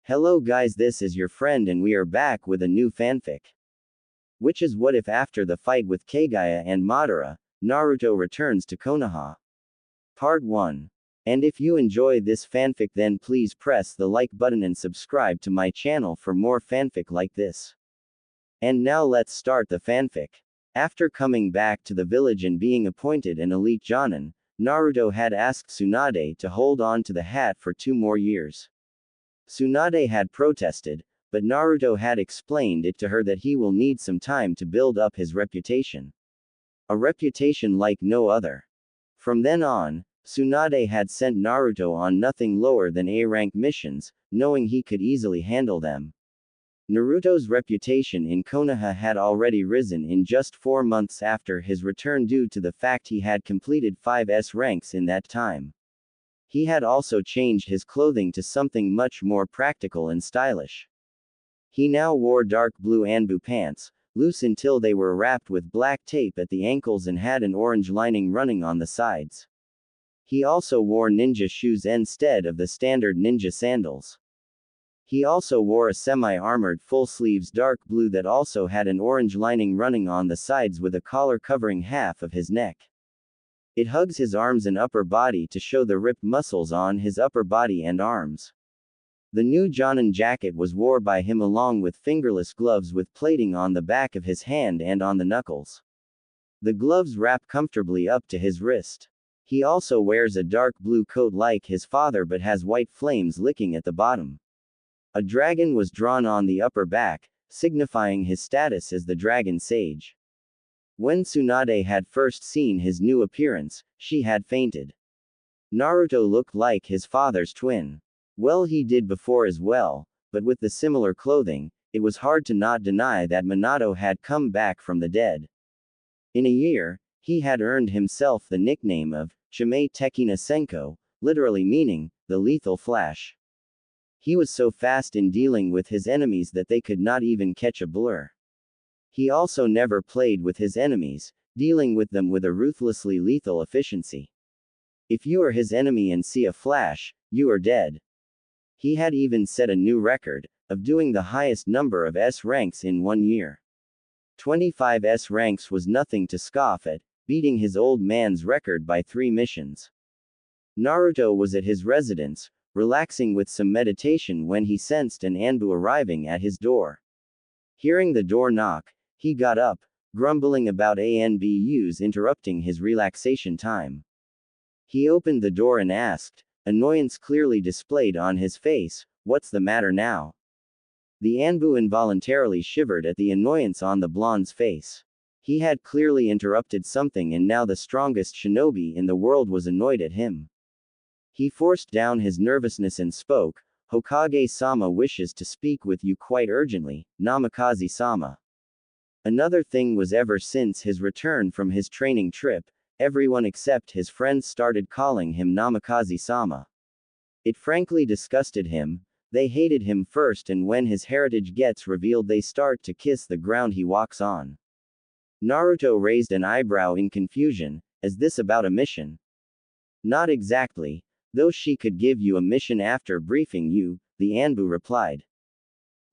Hello guys, this is your friend and we are back with a new fanfic. Which is what if after the fight with Kaguya and Madara, Naruto returns to Konaha. Part 1. And if you enjoy this fanfic then please press the like button and subscribe to my channel for more fanfic like this. And now let's start the fanfic. After coming back to the village and being appointed an elite Jonin, Naruto had asked Tsunade to hold on to the hat for 2 more years. Tsunade had protested, but Naruto had explained it to her that he will need some time to build up his reputation. A reputation like no other. From then on, Tsunade had sent Naruto on nothing lower than A-rank missions, knowing he could easily handle them. Naruto's reputation in Konoha had already risen in just 4 months after his return due to the fact he had completed 5 S ranks in that time. He had also changed his clothing to something much more practical and stylish. He now wore dark blue Anbu pants, loose until they were wrapped with black tape at the ankles and had an orange lining running on the sides. He also wore ninja shoes instead of the standard ninja sandals. He also wore a semi-armored full sleeves dark blue that also had an orange lining running on the sides with a collar covering half of his neck. It hugs his arms and upper body to show the ripped muscles on his upper body and arms. The new Jonin jacket was worn by him along with fingerless gloves with plating on the back of his hand and on the knuckles. The gloves wrap comfortably up to his wrist. He also wears a dark blue coat like his father but has white flames licking at the bottom. A dragon was drawn on the upper back, signifying his status as the Dragon Sage. When Tsunade had first seen his new appearance, she had fainted. Naruto looked like his father's twin. Well, he did before as well, but with the similar clothing, it was hard to not deny that Minato had come back from the dead. In a year, he had earned himself the nickname of Shimei Tekina Senko, literally meaning the lethal flash. He was so fast in dealing with his enemies that they could not even catch a blur. He also never played with his enemies, dealing with them with a ruthlessly lethal efficiency. If you are his enemy and see a flash, you are dead. He had even set a new record of doing the highest number of S ranks in 1 year. 25 S ranks was nothing to scoff at, beating his old man's record by 3 missions. Naruto was at his residence, relaxing with some meditation when he sensed an Anbu arriving at his door. Hearing the door knock, he got up, grumbling about Anbus interrupting his relaxation time. He opened the door and asked, annoyance clearly displayed on his face, "What's the matter now?" The Anbu involuntarily shivered at the annoyance on the blonde's face. He had clearly interrupted something and now the strongest shinobi in the world was annoyed at him. He forced down his nervousness and spoke, "Hokage-sama wishes to speak with you quite urgently, Namikaze-sama." Another thing was ever since his return from his training trip, everyone except his friends started calling him Namikaze-sama. It frankly disgusted him. They hated him first and when his heritage gets revealed they start to kiss the ground he walks on. Naruto raised an eyebrow in confusion, is this about a mission? Not exactly, though she could give you a mission after briefing you, the Anbu replied.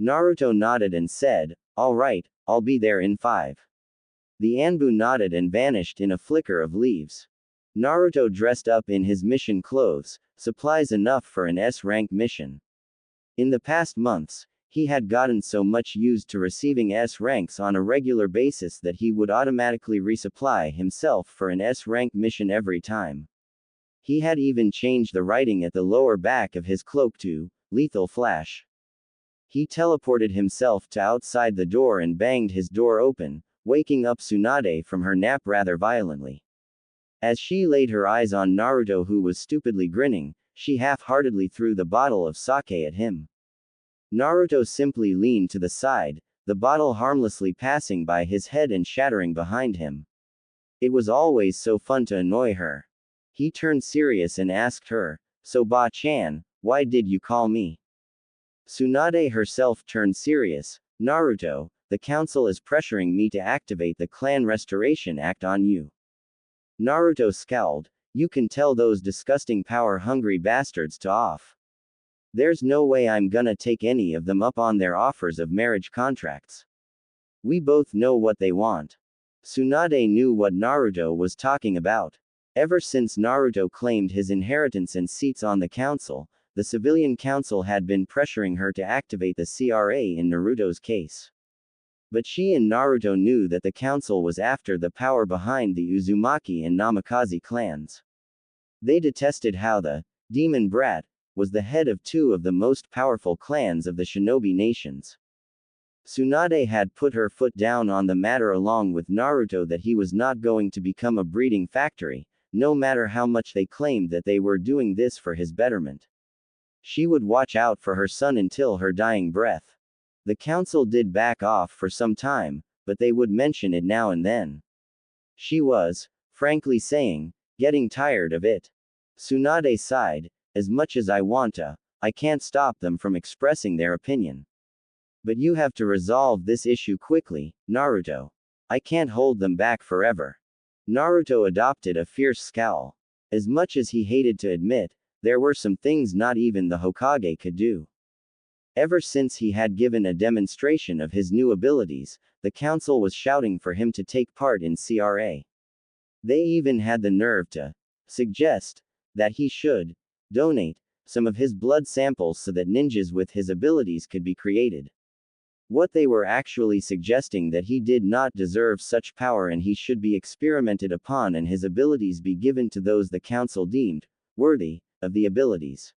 Naruto nodded and said, all right, I'll be there in 5. The Anbu nodded and vanished in a flicker of leaves. Naruto dressed up in his mission clothes, supplies enough for an S-rank mission. In the past months, he had gotten so much used to receiving S ranks on a regular basis that he would automatically resupply himself for an S-rank mission every time. He had even changed the writing at the lower back of his cloak to lethal flash. He teleported himself to outside the door and banged his door open, waking up Tsunade from her nap rather violently. As she laid her eyes on Naruto who was stupidly grinning, she half-heartedly threw the bottle of sake at him. Naruto simply leaned to the side, the bottle harmlessly passing by his head and shattering behind him. It was always so fun to annoy her. He turned serious and asked her, so Ba-chan, why did you call me? Tsunade herself turned serious, Naruto, the council is pressuring me to activate the Clan Restoration Act on you. Naruto scowled, you can tell those disgusting power-hungry bastards to off. There's no way I'm gonna take any of them up on their offers of marriage contracts. We both know what they want. Tsunade knew what Naruto was talking about. Ever since Naruto claimed his inheritance and seats on the council, the civilian council had been pressuring her to activate the CRA in Naruto's case. But she and Naruto knew that the council was after the power behind the Uzumaki and Namikaze clans. They detested how the demon brat was the head of two of the most powerful clans of the shinobi nations. Tsunade had put her foot down on the matter along with Naruto that he was not going to become a breeding factory, no matter how much they claimed that they were doing this for his betterment. She would watch out for her son until her dying breath. The council did back off for some time, but they would mention it now and then. She was, frankly saying, getting tired of it. Tsunade sighed, as much as I want to, I can't stop them from expressing their opinion. But you have to resolve this issue quickly, Naruto. I can't hold them back forever. Naruto adopted a fierce scowl. As much as he hated to admit, there were some things not even the Hokage could do. Ever since he had given a demonstration of his new abilities, the council was shouting for him to take part in CRA. They even had the nerve to suggest that he should donate some of his blood samples so that ninjas with his abilities could be created. What they were actually suggesting that he did not deserve such power and he should be experimented upon and his abilities be given to those the council deemed worthy of the abilities.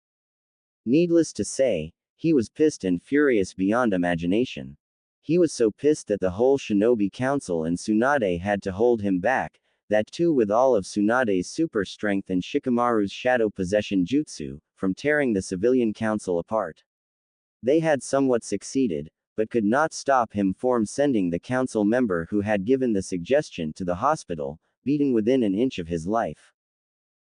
Needless to say, he was pissed and furious beyond imagination. He was so pissed that the whole shinobi council and Tsunade had to hold him back, that too with all of Tsunade's super strength and Shikamaru's shadow possession jutsu, from tearing the civilian council apart. They had somewhat succeeded, but could not stop him from sending the council member who had given the suggestion to the hospital, beaten within an inch of his life.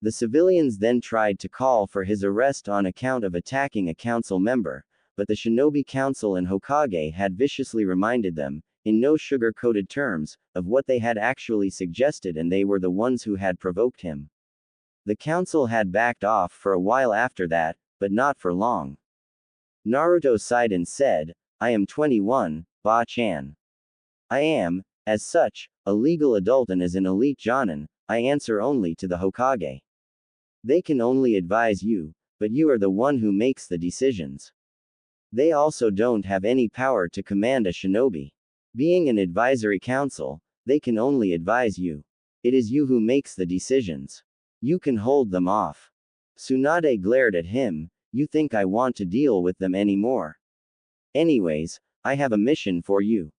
The civilians then tried to call for his arrest on account of attacking a council member, but the Shinobi Council and Hokage had viciously reminded them, in no sugar-coated terms, of what they had actually suggested and they were the ones who had provoked him. The council had backed off for a while after that, but not for long. Naruto sighed and said, I am 21, Ba-chan. I am, as such, a legal adult and as an elite Jonin, I answer only to the Hokage. They can only advise you, but you are the one who makes the decisions. They also don't have any power to command a shinobi. Being an advisory council, they can only advise you. It is you who makes the decisions. You can hold them off. Tsunade glared at him, you think I want to deal with them anymore? Anyways, I have a mission for you.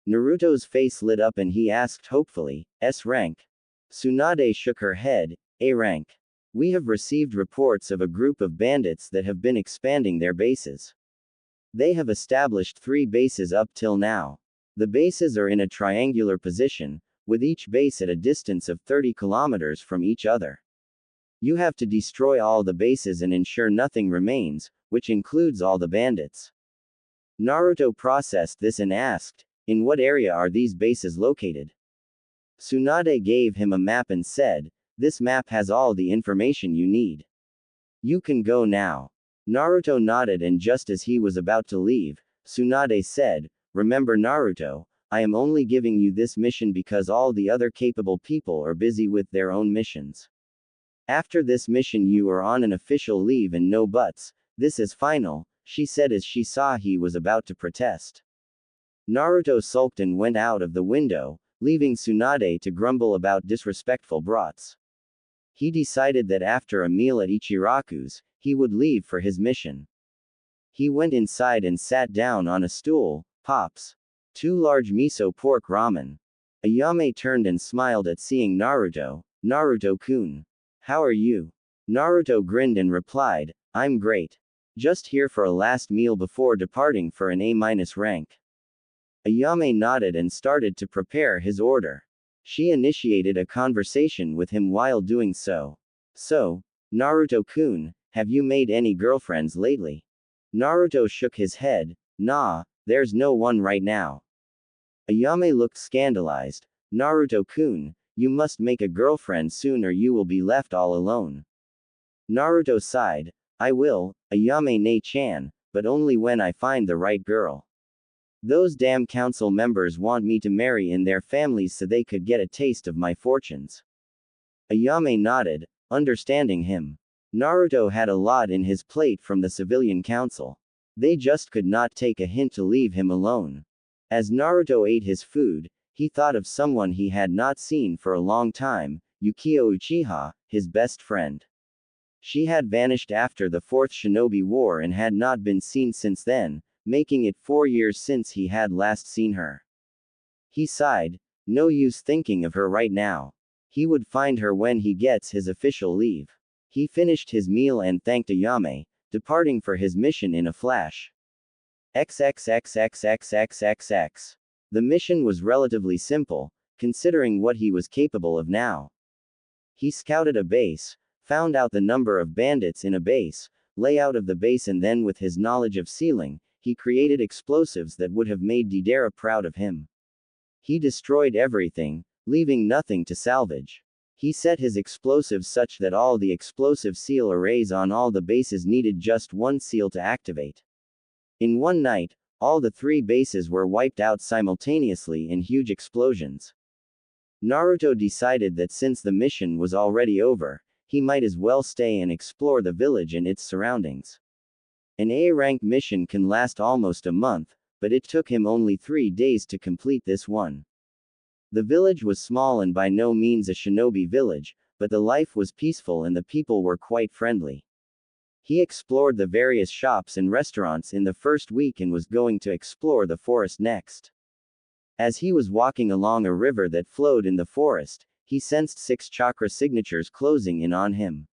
Naruto's face lit up and he asked hopefully, S rank? Tsunade shook her head, A rank. We have received reports of a group of bandits that have been expanding their bases. They have established 3 bases up till now. The bases are in a triangular position, with each base at a distance of 30 kilometers from each other. You have to destroy all the bases and ensure nothing remains, which includes all the bandits. Naruto processed this and asked, in what area are these bases located? Tsunade gave him a map and said, this map has all the information you need. You can go now. Naruto nodded and just as he was about to leave, Tsunade said, remember Naruto, I am only giving you this mission because all the other capable people are busy with their own missions. After this mission you are on an official leave and no buts, this is final, she said as she saw he was about to protest. Naruto sulked and went out of the window, leaving Tsunade to grumble about disrespectful brats. He decided that after a meal at Ichiraku's, he would leave for his mission. He went inside and sat down on a stool, pops. 2 large miso pork ramen. Ayame turned and smiled at seeing Naruto, Naruto-kun. How are you? Naruto grinned and replied, I'm great. Just here for a last meal before departing for an A- rank. Ayame nodded and started to prepare his order. She initiated a conversation with him while doing so. So, Naruto-kun, have you made any girlfriends lately? Naruto shook his head, nah, there's no one right now. Ayame looked scandalized. Naruto-kun, you must make a girlfriend soon or you will be left all alone. Naruto sighed, I will. Ayame Ne-chan, but only when I find the right girl. Those damn council members want me to marry in their families so they could get a taste of my fortunes. Ayame nodded, understanding him. Naruto had a lot in his plate from the civilian council. They just could not take a hint to leave him alone. As Naruto ate his food, he thought of someone he had not seen for a long time, Yukio Uchiha, his best friend. She had vanished after the Fourth Shinobi War and had not been seen since then, making it 4 years since he had last seen her. He sighed, no use thinking of her right now. He would find her when he gets his official leave. He finished his meal and thanked Ayame, departing for his mission in a flash. XXXXXXXX. The mission was relatively simple, considering what he was capable of now. He scouted a base, found out the number of bandits in a base, layout of the base, and then with his knowledge of sealing, he created explosives that would have made Deidara proud of him. He destroyed everything, leaving nothing to salvage. He set his explosives such that all the explosive seal arrays on all the bases needed just one seal to activate. In one night, all the 3 bases were wiped out simultaneously in huge explosions. Naruto decided that since the mission was already over, he might as well stay and explore the village and its surroundings. An A-rank mission can last almost a month, but it took him only 3 days to complete this one. The village was small and by no means a shinobi village, but the life was peaceful and the people were quite friendly. He explored the various shops and restaurants in the first week and was going to explore the forest next. As he was walking along a river that flowed in the forest, he sensed 6 chakra signatures closing in on him.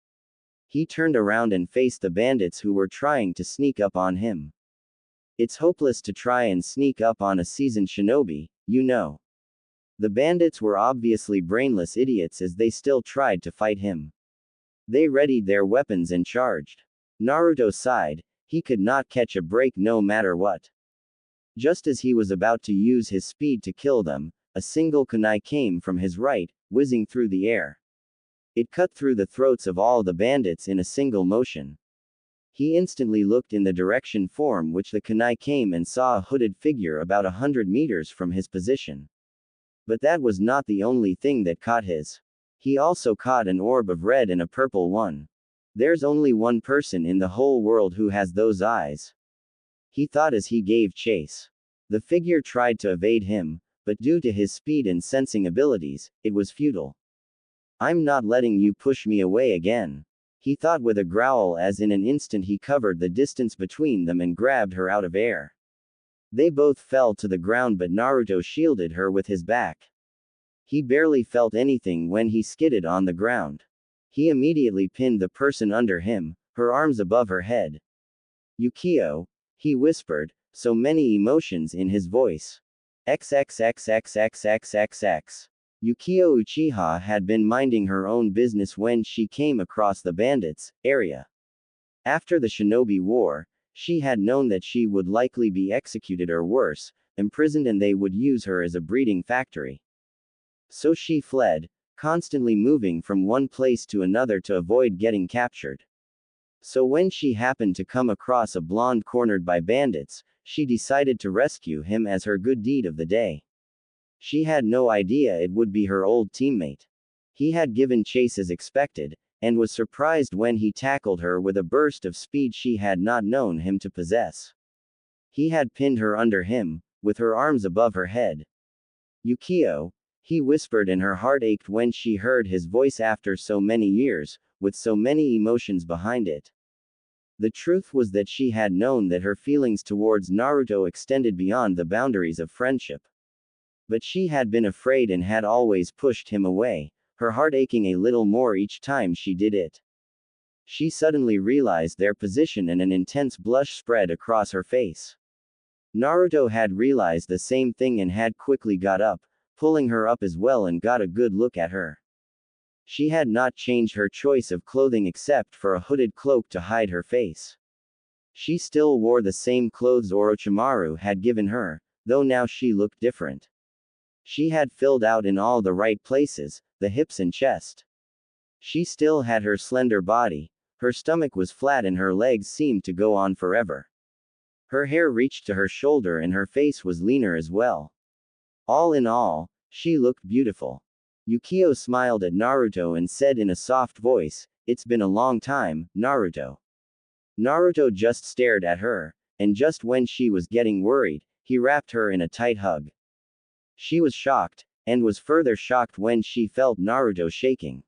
He turned around and faced the bandits who were trying to sneak up on him. It's hopeless to try and sneak up on a seasoned shinobi, you know. The bandits were obviously brainless idiots as they still tried to fight him. They readied their weapons and charged. Naruto sighed, he could not catch a break no matter what. Just as he was about to use his speed to kill them, a single kunai came from his right, whizzing through the air. It cut through the throats of all the bandits in a single motion. He instantly looked in the direction from which the kunai came and saw a hooded figure about 100 meters from his position. But that was not the only thing that caught his. He also caught an orb of red and a purple one. There's only one person in the whole world who has those eyes. He thought as he gave chase. The figure tried to evade him, but due to his speed and sensing abilities, it was futile. I'm not letting you push me away again. He thought with a growl as in an instant he covered the distance between them and grabbed her out of air. They both fell to the ground but Naruto shielded her with his back. He barely felt anything when he skidded on the ground. He immediately pinned the person under him, her arms above her head. Yukio, he whispered, so many emotions in his voice. XXXXXXXX. Yukio Uchiha had been minding her own business when she came across the bandits' area. After the Shinobi War, she had known that she would likely be executed or worse, imprisoned, and they would use her as a breeding factory. So she fled, constantly moving from one place to another to avoid getting captured. So when she happened to come across a blonde cornered by bandits, she decided to rescue him as her good deed of the day. She had no idea it would be her old teammate. He had given chase as expected, and was surprised when he tackled her with a burst of speed she had not known him to possess. He had pinned her under him, with her arms above her head. Yukio, he whispered, and her heart ached when she heard his voice after so many years, with so many emotions behind it. The truth was that she had known that her feelings towards Naruto extended beyond the boundaries of friendship. But she had been afraid and had always pushed him away, her heart aching a little more each time she did it. She suddenly realized their position and an intense blush spread across her face. Naruto had realized the same thing and had quickly got up, pulling her up as well, and got a good look at her. She had not changed her choice of clothing except for a hooded cloak to hide her face. She still wore the same clothes Orochimaru had given her, though now she looked different. She had filled out in all the right places, the hips and chest. She still had her slender body, Her stomach was flat and her legs seemed to go on forever. Her hair reached to her shoulder and her face was leaner as well. All in all, she looked beautiful. Yukio smiled at Naruto and said in a soft voice, "It's been a long time, Naruto." Naruto just stared at her, and just when she was getting worried, he wrapped her in a tight hug. She was shocked, and was further shocked when she felt Naruto shaking.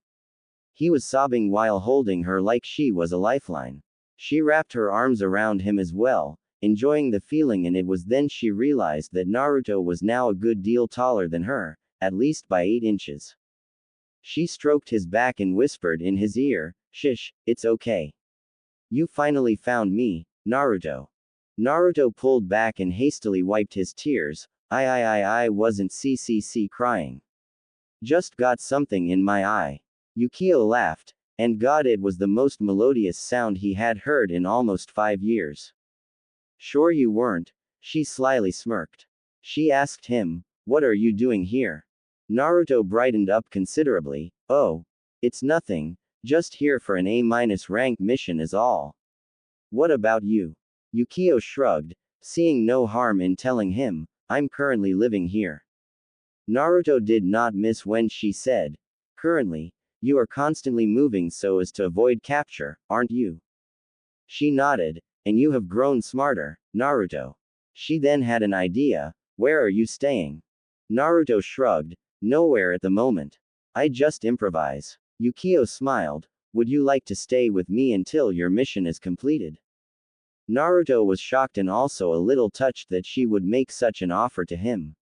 He was sobbing while holding her like she was a lifeline. She wrapped her arms around him as well, enjoying the feeling, and it was then she realized that Naruto was now a good deal taller than her, at least by 8 inches. She stroked his back and whispered in his ear, "Shish, it's okay. You finally found me, Naruto." Naruto pulled back and hastily wiped his tears. I wasn't crying. Just got something in my eye." Yukio laughed, and God, it was the most melodious sound he had heard in almost 5 years. "Sure you weren't," she slyly smirked. She asked him, "What are you doing here?" Naruto brightened up considerably. "Oh, it's nothing, just here for an A- rank mission is all." "What about you?" Yukio shrugged, seeing no harm in telling him, "I'm currently living here." Naruto did not miss when she said, "Currently, you are constantly moving so as to avoid capture, aren't you?" She nodded, "And you have grown smarter, Naruto." She then had an idea, "Where are you staying?" Naruto shrugged, "Nowhere at the moment. I just improvise." Yukio smiled, "Would you like to stay with me until your mission is completed?" Naruto was shocked and also a little touched that she would make such an offer to him.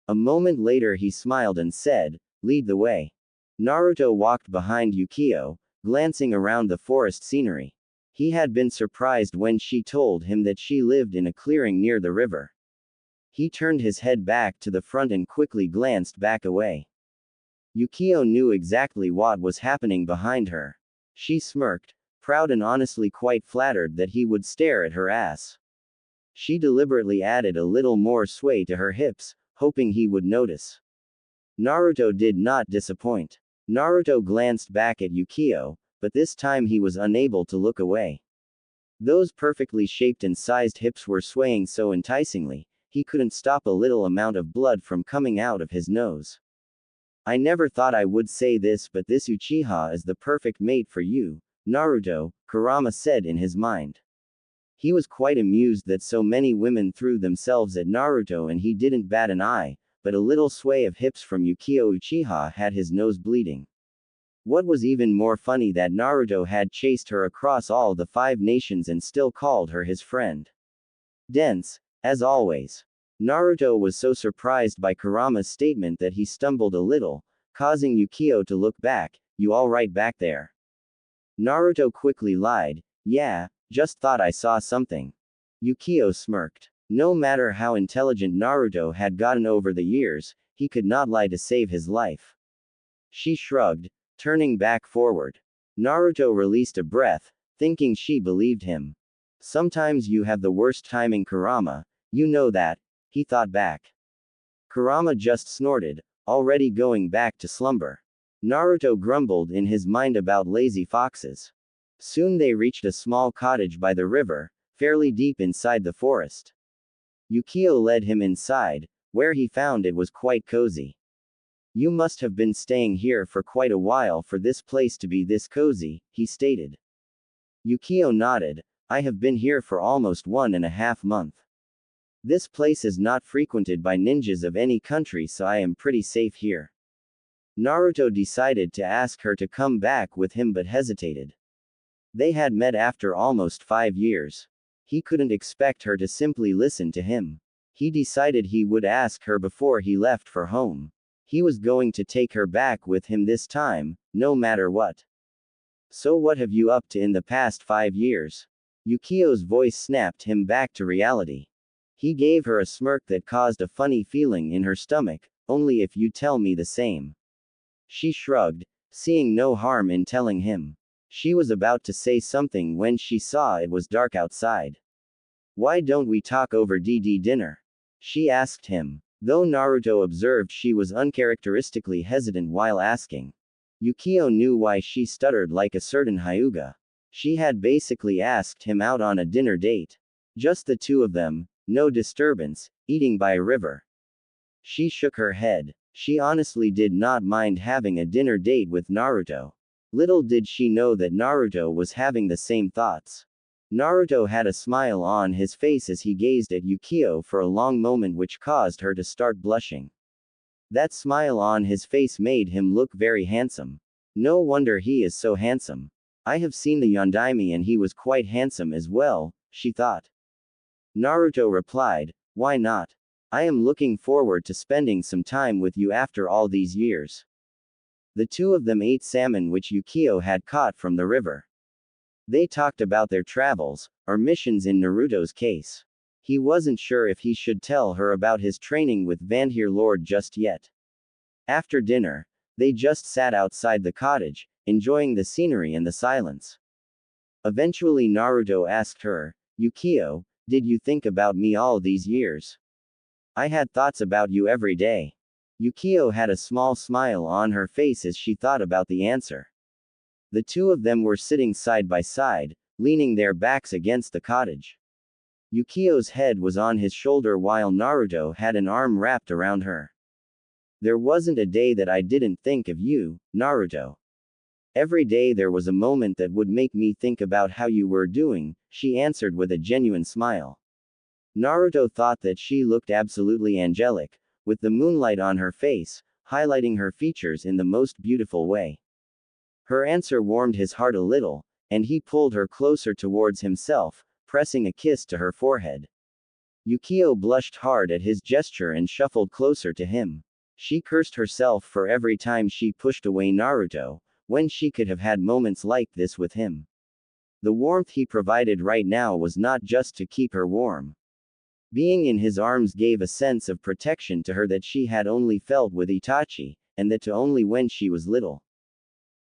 A moment later he smiled and said, "Lead the way." Naruto walked behind Yukio, glancing around the forest scenery. He had been surprised when she told him that she lived in a clearing near the river. He turned his head back to the front and quickly glanced back away. Yukio knew exactly what was happening behind her. She smirked, proud and honestly quite flattered that he would stare at her ass. She deliberately added a little more sway to her hips, hoping he would notice. Naruto did not disappoint. Naruto glanced back at Yukio, but this time he was unable to look away. Those perfectly shaped and sized hips were swaying so enticingly, he couldn't stop a little amount of blood from coming out of his nose. "I never thought I would say this, but this Uchiha is the perfect mate for you, Naruto," Kurama said in his mind. He was quite amused that so many women threw themselves at Naruto and he didn't bat an eye, but a little sway of hips from Yukio Uchiha had his nose bleeding. What was even more funny that Naruto had chased her across all the 5 nations and still called her his friend. Dense, as always. Naruto was so surprised by Kurama's statement that he stumbled a little, causing Yukio to look back. "You all right back there?" Naruto quickly lied, "Yeah, just thought I saw something." Yukio smirked. No matter how intelligent Naruto had gotten over the years, he could not lie to save his life. She shrugged, turning back forward. Naruto released a breath, thinking she believed him. "Sometimes you have the worst timing, Kurama, you know that," he thought back. Kurama just snorted, already going back to slumber. Naruto grumbled in his mind about lazy foxes. Soon they reached a small cottage by the river, fairly deep inside the forest. Yukio led him inside, where he found it was quite cozy. "You must have been staying here for quite a while for this place to be this cozy," he stated. Yukio nodded, "I have been here for almost 1.5 months. This place is not frequented by ninjas of any country, so I am pretty safe here." Naruto decided to ask her to come back with him but hesitated. They had met after almost 5 years. He couldn't expect her to simply listen to him. He decided he would ask her before he left for home. He was going to take her back with him this time, no matter what. "So what have you up to in the past 5 years?" Yukio's voice snapped him back to reality. He gave her a smirk that caused a funny feeling in her stomach, "Only if you tell me the same." She shrugged, seeing no harm in telling him. She was about to say something when she saw it was dark outside. "Why don't we talk over dinner?" she asked him. Though Naruto observed she was uncharacteristically hesitant while asking. Yukio knew why she stuttered like a certain Hyuga. She had basically asked him out on a dinner date. Just the two of them, no disturbance, eating by a river. She shook her head. She honestly did not mind having a dinner date with Naruto. Little did she know that Naruto was having the same thoughts. Naruto had a smile on his face as he gazed at Yukio for a long moment, which caused her to start blushing. That smile on his face made him look very handsome. No wonder he is so handsome. I have seen the Yondaime and he was quite handsome as well, she thought. Naruto replied, "Why not? I am looking forward to spending some time with you after all these years." The two of them ate salmon which Yukio had caught from the river. They talked about their travels, or missions in Naruto's case. He wasn't sure if he should tell her about his training with Vanheir Lord just yet. After dinner, they just sat outside the cottage, enjoying the scenery and the silence. Eventually Naruto asked her, "Yukio, did you think about me all these years?" "I had thoughts about you every day." Yukio had a small smile on her face as she thought about the answer. The two of them were sitting side by side, leaning their backs against the cottage. Yukio's head was on his shoulder while Naruto had an arm wrapped around her. "There wasn't a day that I didn't think of you, Naruto. Every day there was a moment that would make me think about how you were doing," she answered with a genuine smile. Naruto thought that she looked absolutely angelic, with the moonlight on her face, highlighting her features in the most beautiful way. Her answer warmed his heart a little, and he pulled her closer towards himself, pressing a kiss to her forehead. Yukio blushed hard at his gesture and shuffled closer to him. She cursed herself for every time she pushed away Naruto, when she could have had moments like this with him. The warmth he provided right now was not just to keep her warm. Being in his arms gave a sense of protection to her that she had only felt with Itachi, and that too only when she was little.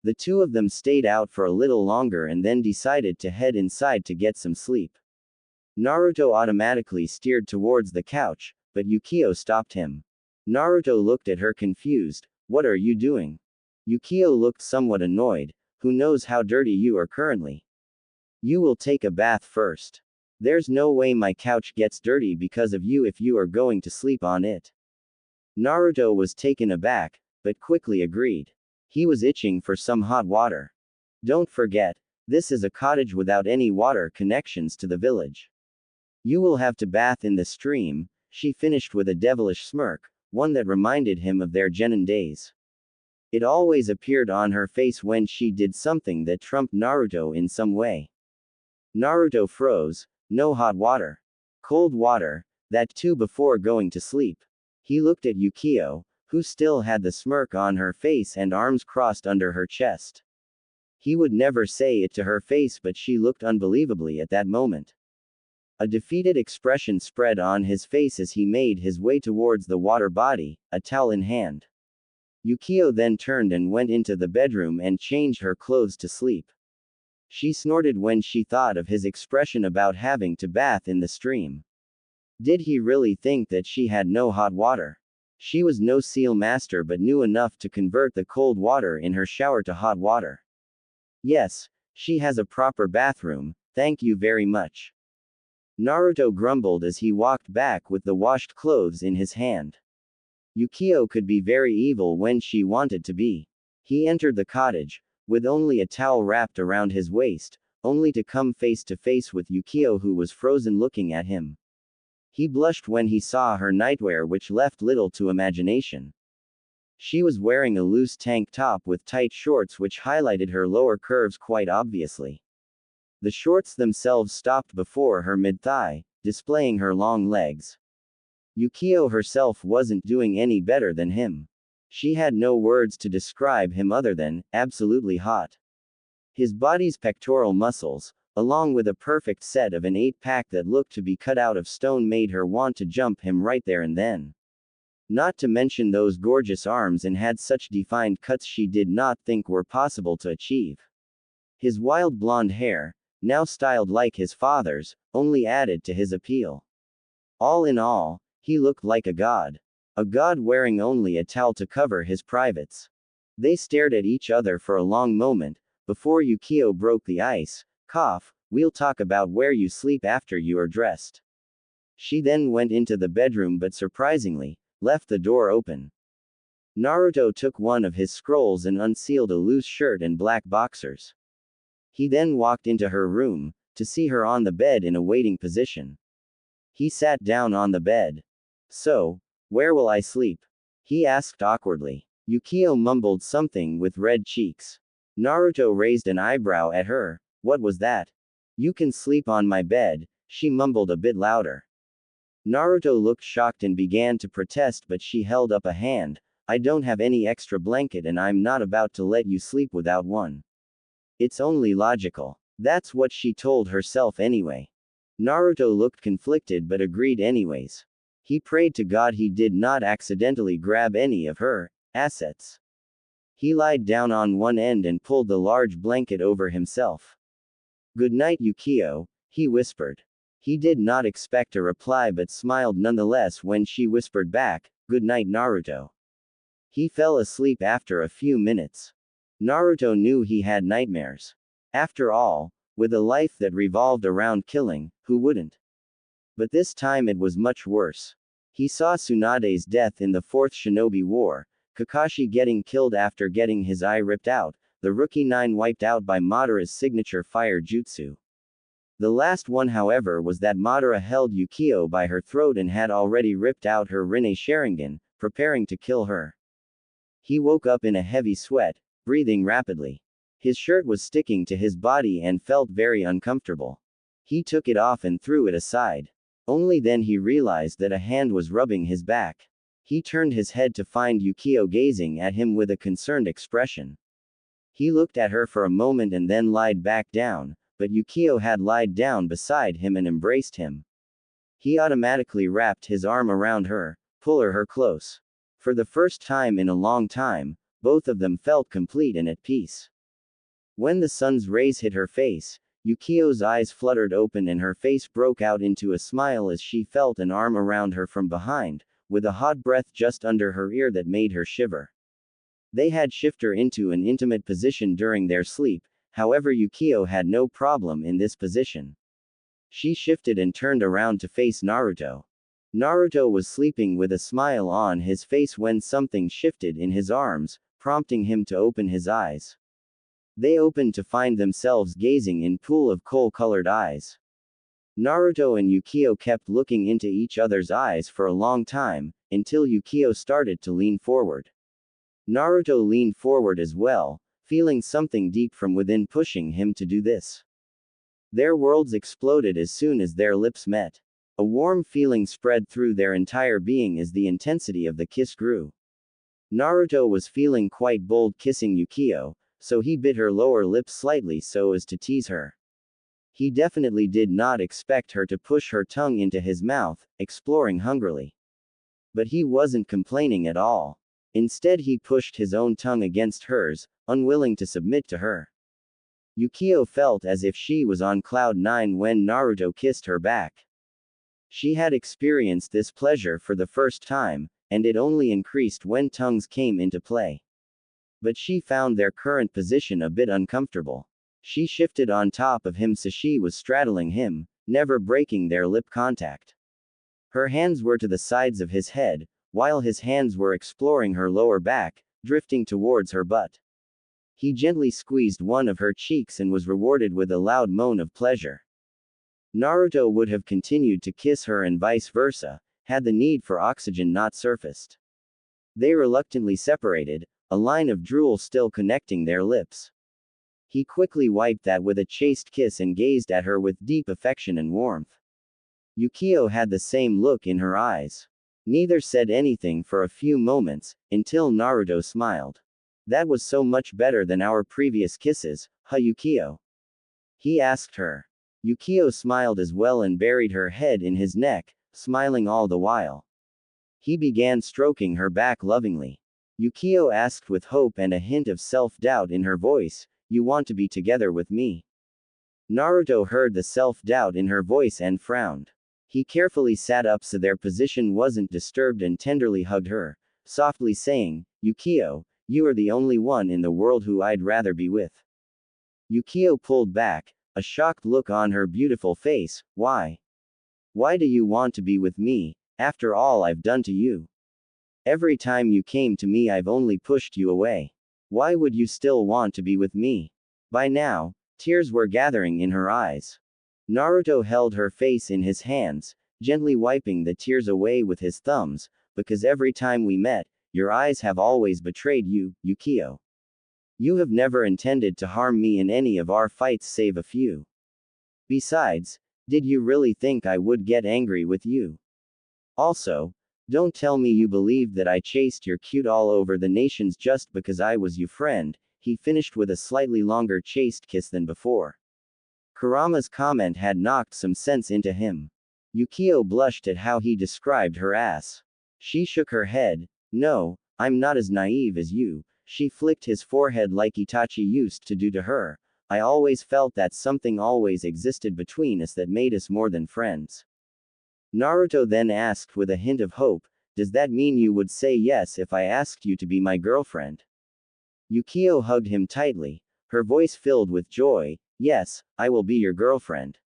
The two of them stayed out for a little longer and then decided to head inside to get some sleep. Naruto automatically steered towards the couch, but Yukio stopped him. Naruto looked at her confused. "What are you doing?" Yukio looked somewhat annoyed. "Who knows how dirty you are currently? You will take a bath first. There's no way my couch gets dirty because of you if you are going to sleep on it." Naruto was taken aback, but quickly agreed. He was itching for some hot water. "Don't forget, this is a cottage without any water connections to the village. You will have to bath in the stream," she finished with a devilish smirk, one that reminded him of their genin days. It always appeared on her face when she did something that trumped Naruto in some way. Naruto froze. No hot water. Cold water, that too before going to sleep. He looked at Yukio, who still had the smirk on her face and arms crossed under her chest. He would never say it to her face, but she looked unbelievably at that moment. A defeated expression spread on his face as he made his way towards the water body, a towel in hand. Yukio then turned and went into the bedroom and changed her clothes to sleep. She snorted when she thought of his expression about having to bath in the stream. Did he really think that she had no hot water? She was no seal master but knew enough to convert the cold water in her shower to hot water. "Yes, she has a proper bathroom, thank you very much." Naruto grumbled as he walked back with the washed clothes in his hand. Yukio could be very evil when she wanted to be. He entered the cottage, with only a towel wrapped around his waist, only to come face to face with Yukio, who was frozen looking at him. He blushed when he saw her nightwear, which left little to imagination. She was wearing a loose tank top with tight shorts which highlighted her lower curves quite obviously. The shorts themselves stopped before her mid-thigh, displaying her long legs. Yukio herself wasn't doing any better than him. She had no words to describe him other than, absolutely hot. His body's pectoral muscles, along with a perfect set of an 8-pack that looked to be cut out of stone, made her want to jump him right there and then. Not to mention those gorgeous arms, and had such defined cuts she did not think were possible to achieve. His wild blonde hair, now styled like his father's, only added to his appeal. All in all, he looked like a god. A god wearing only a towel to cover his privates. They stared at each other for a long moment, before Yukio broke the ice, cough, we'll talk about where you sleep after you are dressed. She then went into the bedroom but surprisingly, left the door open. Naruto took one of his scrolls and unsealed a loose shirt and black boxers. He then walked into her room, to see her on the bed in a waiting position. He sat down on the bed. So, where will I sleep? He asked awkwardly. Yukio mumbled something with red cheeks. Naruto raised an eyebrow at her. What was that? You can sleep on my bed, she mumbled a bit louder. Naruto looked shocked and began to protest, but she held up a hand. I don't have any extra blanket and I'm not about to let you sleep without one. It's only logical. That's what she told herself anyway. Naruto looked conflicted but agreed anyways. He prayed to God he did not accidentally grab any of her assets. He lied down on one end and pulled the large blanket over himself. Good night, Yukio, he whispered. He did not expect a reply but smiled nonetheless when she whispered back, good night, Naruto. He fell asleep after a few minutes. Naruto knew he had nightmares. After all, with a life that revolved around killing, who wouldn't? But this time it was much worse. He saw Tsunade's death in the Fourth Shinobi War, Kakashi getting killed after getting his eye ripped out, the Rookie 9 wiped out by Madara's signature fire jutsu. The last one, however, was that Madara held Yukio by her throat and had already ripped out her Rinne Sharingan, preparing to kill her. He woke up in a heavy sweat, breathing rapidly. His shirt was sticking to his body and felt very uncomfortable. He took it off and threw it aside. Only then he realized that a hand was rubbing his back. He turned his head to find Yukio gazing at him with a concerned expression. He looked at her for a moment and then lied back down, but Yukio had lied down beside him and embraced him. He automatically wrapped his arm around her, pulling her close. For the first time in a long time, both of them felt complete and at peace. When the sun's rays hit her face, Yukio's eyes fluttered open and her face broke out into a smile as she felt an arm around her from behind, with a hot breath just under her ear that made her shiver. They had shifted her into an intimate position during their sleep, however Yukio had no problem in this position. She shifted and turned around to face Naruto. Naruto was sleeping with a smile on his face when something shifted in his arms, prompting him to open his eyes. They opened to find themselves gazing in pool of coal-colored eyes. Naruto and Yukio kept looking into each other's eyes for a long time, until Yukio started to lean forward. Naruto leaned forward as well, feeling something deep from within pushing him to do this. Their worlds exploded as soon as their lips met. A warm feeling spread through their entire being as the intensity of the kiss grew. Naruto was feeling quite bold kissing Yukio, so he bit her lower lip slightly so as to tease her. He definitely did not expect her to push her tongue into his mouth, exploring hungrily. But he wasn't complaining at all. Instead he pushed his own tongue against hers, unwilling to submit to her. Yukio felt as if she was on cloud 9 when Naruto kissed her back. She had experienced this pleasure for the first time, and it only increased when tongues came into play. But she found their current position a bit uncomfortable. She shifted on top of him so she was straddling him, never breaking their lip contact. Her hands were to the sides of his head, while his hands were exploring her lower back, drifting towards her butt. He gently squeezed one of her cheeks and was rewarded with a loud moan of pleasure. Naruto would have continued to kiss her and vice versa, had the need for oxygen not surfaced. They reluctantly separated, a line of drool still connecting their lips. He quickly wiped that with a chaste kiss and gazed at her with deep affection and warmth. Yukio had the same look in her eyes. Neither said anything for a few moments, until Naruto smiled. That was so much better than our previous kisses, huh, Yukio? He asked her. Yukio smiled as well and buried her head in his neck, smiling all the while. He began stroking her back lovingly. Yukio asked with hope and a hint of self-doubt in her voice, "You want to be together with me?" Naruto heard the self-doubt in her voice and frowned. He carefully sat up so their position wasn't disturbed and tenderly hugged her, softly saying, "Yukio, you are the only one in the world who I'd rather be with." Yukio pulled back, a shocked look on her beautiful face. Why? Why do you want to be with me, after all I've done to you? Every time you came to me I've only pushed you away. Why would you still want to be with me? By now, tears were gathering in her eyes. Naruto held her face in his hands, gently wiping the tears away with his thumbs, because every time we met, your eyes have always betrayed you, Yukio. You have never intended to harm me in any of our fights save a few. Besides, did you really think I would get angry with you? Also, don't tell me you believed that I chased your cute all over the nations just because I was your friend, he finished with a slightly longer chaste kiss than before. Kurama's comment had knocked some sense into him. Yukio blushed at how he described her ass. She shook her head. No, I'm not as naive as you. She flicked his forehead like Itachi used to do to her. I always felt that something always existed between us that made us more than friends. Naruto then asked with a hint of hope, does that mean you would say yes if I asked you to be my girlfriend? Yukio hugged him tightly, her voice filled with joy. Yes, I will be your girlfriend.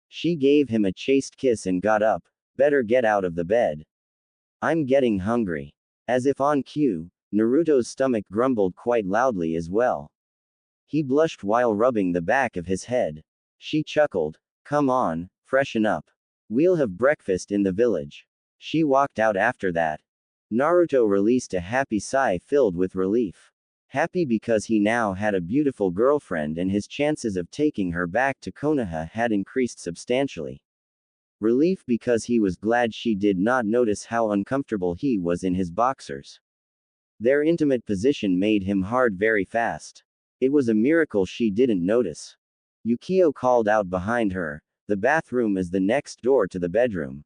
She gave him a chaste kiss and got up. Better get out of the bed. I'm getting hungry. As if on cue, Naruto's stomach grumbled quite loudly as well. He blushed while rubbing the back of his head. She chuckled. Come on, freshen up. We'll have breakfast in the village. She walked out after that. Naruto released a happy sigh filled with relief. Happy because he now had a beautiful girlfriend and his chances of taking her back to Konaha had increased substantially. Relief because he was glad she did not notice how uncomfortable he was in his boxers. Their intimate position made him hard very fast. It was a miracle she didn't notice. Yukio called out behind her, the bathroom is the next door to the bedroom.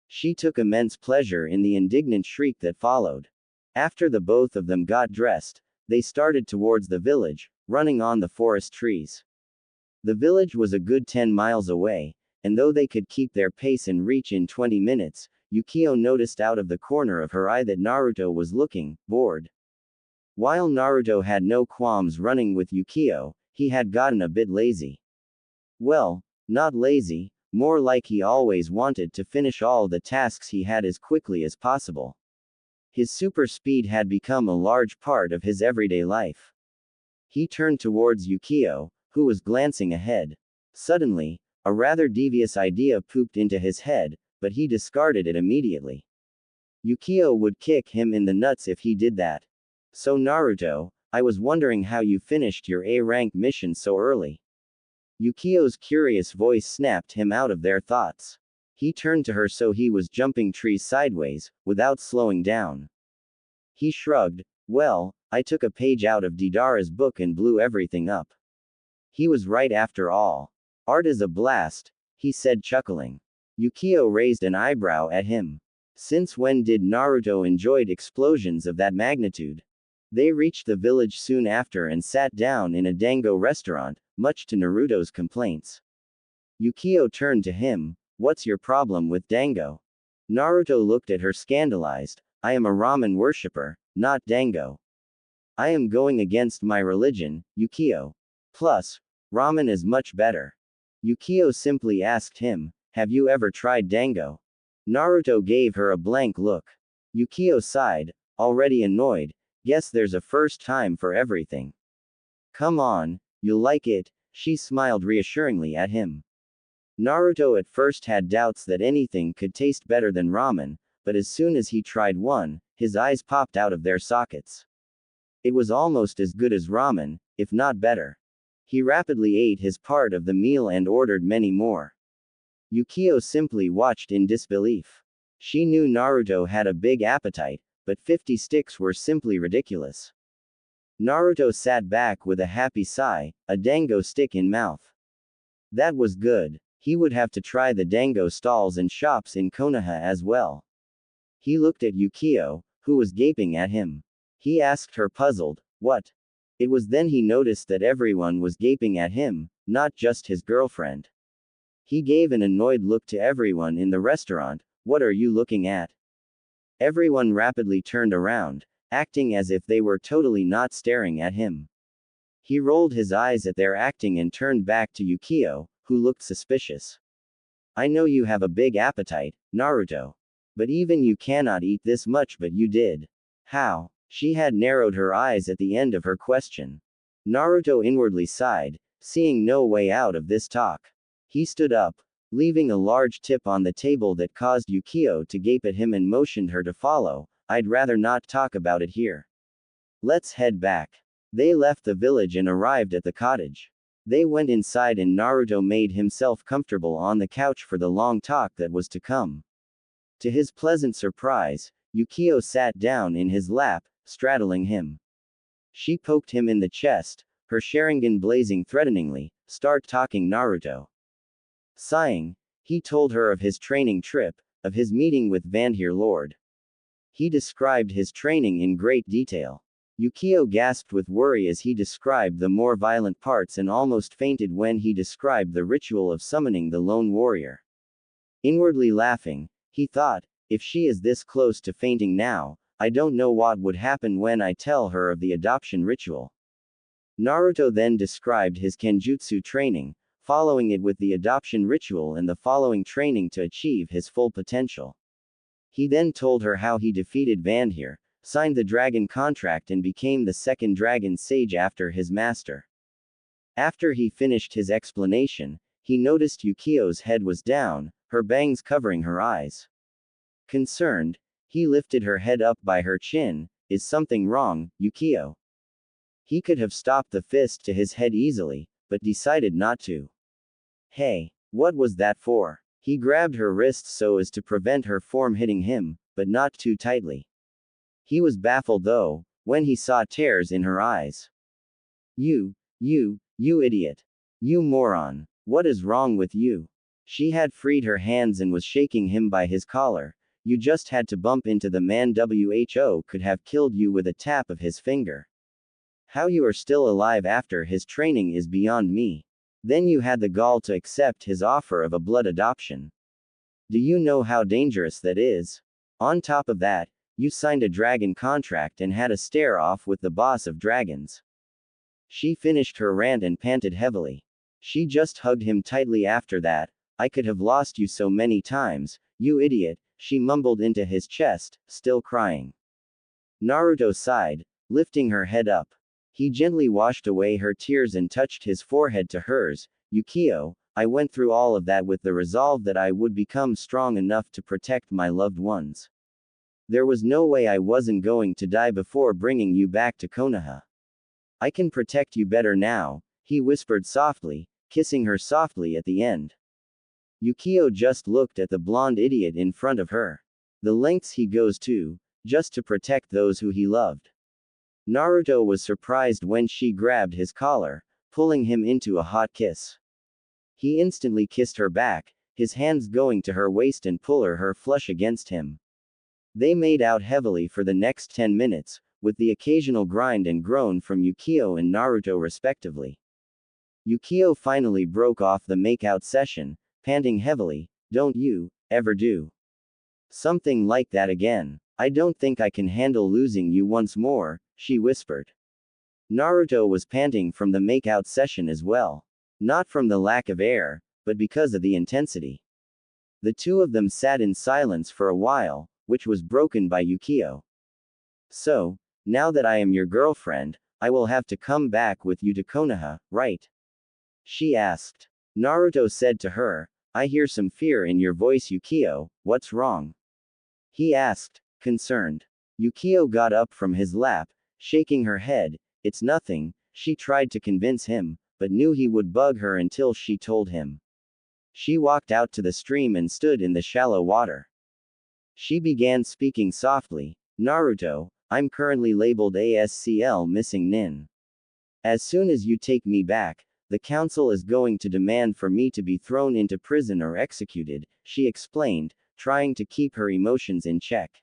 She took immense pleasure in the indignant shriek that followed. After the both of them got dressed, they started towards the village, running on the forest trees. The village was a good 10 miles away, and though they could keep their pace and reach in 20 minutes, Yukio noticed out of the corner of her eye that Naruto was looking bored. While Naruto had no qualms running with Yukio, he had gotten a bit lazy. Well, not lazy, more like he always wanted to finish all the tasks he had as quickly as possible. His super speed had become a large part of his everyday life. He turned towards Yukio, who was glancing ahead. Suddenly, a rather devious idea pooped into his head, but he discarded it immediately. Yukio would kick him in the nuts if he did that. So Naruto, I was wondering how you finished your A-rank mission so early. Yukio's curious voice snapped him out of their thoughts. He turned to her so he was jumping trees sideways, without slowing down. He shrugged, well, I took a page out of Deidara's book and blew everything up. He was right after all. Art is a blast, he said chuckling. Yukio raised an eyebrow at him. Since when did Naruto enjoyed explosions of that magnitude? They reached the village soon after and sat down in a dango restaurant, much to Naruto's complaints. Yukio turned to him, what's your problem with dango? Naruto looked at her scandalized, I am a ramen worshipper, not dango. I am going against my religion, Yukio. Plus, ramen is much better. Yukio simply asked him, have you ever tried dango? Naruto gave her a blank look. Yukio sighed, already annoyed, guess there's a first time for everything. Come on, you'll like it, she smiled reassuringly at him. Naruto at first had doubts that anything could taste better than ramen, but as soon as he tried one, his eyes popped out of their sockets. It was almost as good as ramen, if not better. He rapidly ate his part of the meal and ordered many more. Yukio simply watched in disbelief. She knew Naruto had a big appetite, but 50 sticks were simply ridiculous. Naruto sat back with a happy sigh, a dango stick in mouth. That was good. He would have to try the dango stalls and shops in Konoha as well. He looked at Yukio, who was gaping at him. He asked her puzzled, what? It was then he noticed that everyone was gaping at him, not just his girlfriend. He gave an annoyed look to everyone in the restaurant, what are you looking at? Everyone rapidly turned around, acting as if they were totally not staring at him. He rolled his eyes at their acting and turned back to Yukio, who looked suspicious. I know you have a big appetite, Naruto. But even you cannot eat this much, but you did. How? She had narrowed her eyes at the end of her question. Naruto inwardly sighed, seeing no way out of this talk. He stood up, leaving a large tip on the table that caused Yukio to gape at him and motioned her to follow. I'd rather not talk about it here. Let's head back. They left the village and arrived at the cottage. They went inside and Naruto made himself comfortable on the couch for the long talk that was to come. To his pleasant surprise, Yukio sat down in his lap, straddling him. She poked him in the chest, her Sharingan blazing threateningly. Start talking, Naruto. Sighing, he told her of his training trip, of his meeting with Vanir Lord. He described his training in great detail. Yukio gasped with worry as he described the more violent parts and almost fainted when he described the ritual of summoning the lone warrior. Inwardly laughing, he thought, if she is this close to fainting now, I don't know what would happen when I tell her of the adoption ritual. Naruto then described his Kenjutsu training, following it with the adoption ritual and the following training to achieve his full potential. He then told her how he defeated Vanir, signed the dragon contract and became the second dragon sage after his master. After he finished his explanation, he noticed Yukio's head was down, her bangs covering her eyes. Concerned, he lifted her head up by her chin. Is something wrong, Yukio? He could have stopped the fist to his head easily, but decided not to. Hey, what was that for? He grabbed her wrists so as to prevent her from hitting him, but not too tightly. He was baffled though, when he saw tears in her eyes. You idiot. You moron. What is wrong with you? She had freed her hands and was shaking him by his collar. You just had to bump into the man. Who could have killed you with a tap of his finger. How you are still alive after his training is beyond me. Then you had the gall to accept his offer of a blood adoption. Do you know how dangerous that is? On top of that, you signed a dragon contract and had a stare-off with the boss of dragons. She finished her rant and panted heavily. She just hugged him tightly after that. I could have lost you so many times, you idiot, she mumbled into his chest, still crying. Naruto sighed, lifting her head up. He gently washed away her tears and touched his forehead to hers. Yukio, I went through all of that with the resolve that I would become strong enough to protect my loved ones. There was no way I wasn't going to die before bringing you back to Konaha. I can protect you better now, he whispered softly, kissing her softly at the end. Yukio just looked at the blonde idiot in front of her. The lengths he goes to, just to protect those who he loved. Naruto was surprised when she grabbed his collar, pulling him into a hot kiss. He instantly kissed her back, his hands going to her waist and pull her flush against him. They made out heavily for the next 10 minutes, with the occasional grind and groan from Yukio and Naruto respectively. Yukio finally broke off the makeout session, panting heavily. Don't you ever do something like that again. I don't think I can handle losing you once more, she whispered. Naruto was panting from the makeout session as well. Not from the lack of air, but because of the intensity. The two of them sat in silence for a while, which was broken by Yukio. So, now that I am your girlfriend, I will have to come back with you to Konaha, right? She asked. Naruto said to her, I hear some fear in your voice, Yukio. What's wrong? He asked, concerned. Yukio got up from his lap, shaking her head. It's nothing, she tried to convince him, but knew he would bug her until she told him. She walked out to the stream and stood in the shallow water. She began speaking softly. Naruto, I'm currently labeled ASCL missing nin. As soon as you take me back, the council is going to demand for me to be thrown into prison or executed, she explained, trying to keep her emotions in check.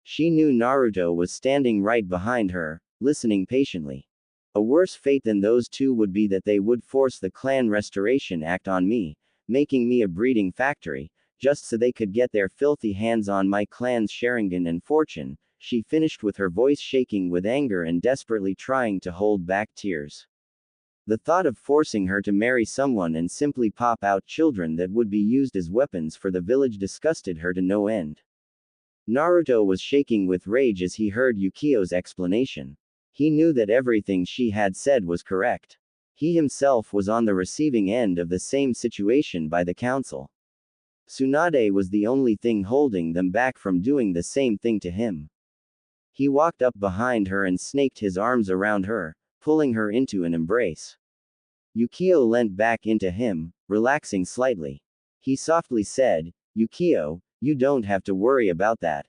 She knew Naruto was standing right behind her, listening patiently. A worse fate than those two would be that they would force the Clan Restoration Act on me, making me a breeding factory, just so they could get their filthy hands on my clan's Sharingan and fortune, she finished with her voice shaking with anger and desperately trying to hold back tears. The thought of forcing her to marry someone and simply pop out children that would be used as weapons for the village disgusted her to no end. Naruto was shaking with rage as he heard Yukio's explanation. He knew that everything she had said was correct. He himself was on the receiving end of the same situation by the council. Tsunade was the only thing holding them back from doing the same thing to him. He walked up behind her and snaked his arms around her, pulling her into an embrace. Yukio leant back into him, relaxing slightly. He softly said, "Yukio, you don't have to worry about that.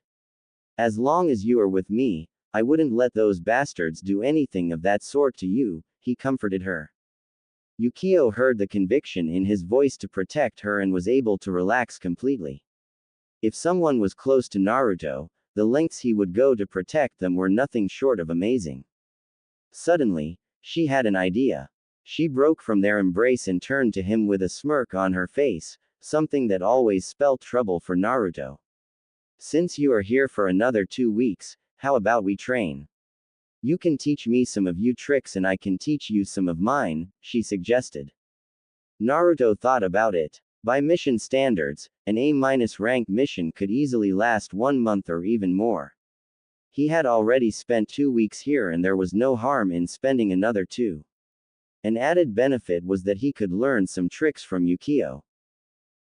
As long as you are with me, I wouldn't let those bastards do anything of that sort to you," he comforted her. Yukio heard the conviction in his voice to protect her and was able to relax completely. If someone was close to Naruto, the lengths he would go to protect them were nothing short of amazing. Suddenly, she had an idea. She broke from their embrace and turned to him with a smirk on her face, something that always spelled trouble for Naruto. "Since you are here for another 2 weeks, how about we train? You can teach me some of your tricks and I can teach you some of mine," she suggested. Naruto thought about it. By mission standards, an A-rank mission could easily last 1 month or even more. He had already spent 2 weeks here and there was no harm in spending another 2. An added benefit was that he could learn some tricks from Yukio.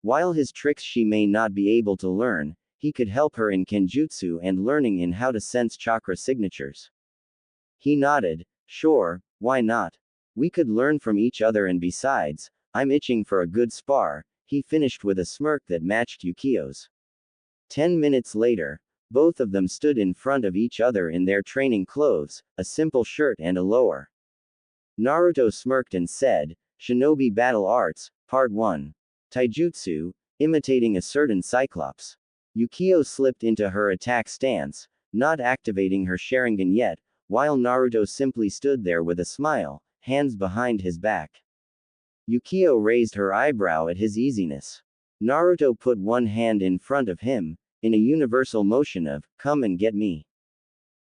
While his tricks she may not be able to learn, he could help her in kenjutsu and learning in how to sense chakra signatures. He nodded. "Sure, why not? We could learn from each other and besides, I'm itching for a good spar," he finished with a smirk that matched Yukio's. 10 minutes later, both of them stood in front of each other in their training clothes, a simple shirt and a lower. Naruto smirked and said, "Shinobi Battle Arts, Part 1. Taijutsu, imitating a certain Cyclops." Yukio slipped into her attack stance, not activating her Sharingan yet, while Naruto simply stood there with a smile, hands behind his back. Yukio raised her eyebrow at his easiness. Naruto put one hand in front of him, in a universal motion of, "Come and get me."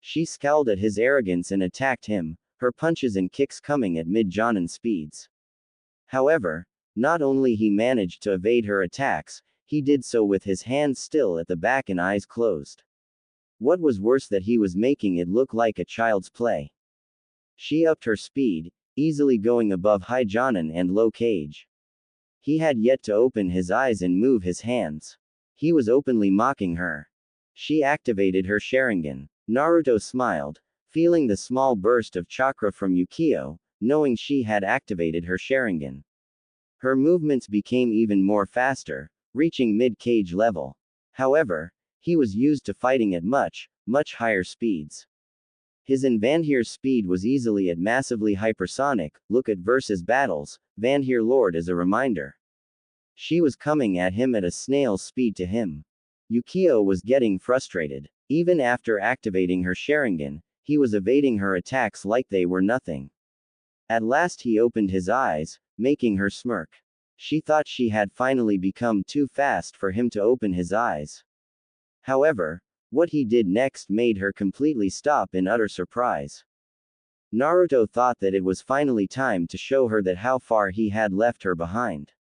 She scowled at his arrogance and attacked him, her punches and kicks coming at mid-jonin speeds. However, not only he managed to evade her attacks, he did so with his hands still at the back and eyes closed. What was worse that he was making it look like a child's play. She upped her speed, easily going above high jonin and low cage. He had yet to open his eyes and move his hands. He was openly mocking her. She activated her Sharingan. Naruto smiled, feeling the small burst of chakra from Yukio, knowing she had activated her Sharingan. Her movements became even more faster, reaching mid-cage level. However, he was used to fighting at much higher speeds. His Vanheir speed was easily at massively hypersonic. Look at versus battles, Vanheir Lord as a reminder. She was coming at him at a snail's speed to him. Yukio was getting frustrated. Even after activating her Sharingan, he was evading her attacks like they were nothing. At last he opened his eyes, making her smirk. She thought she had finally become too fast for him to open his eyes. However, what he did next made her completely stop in utter surprise. Naruto thought that it was finally time to show her that how far he had left her behind.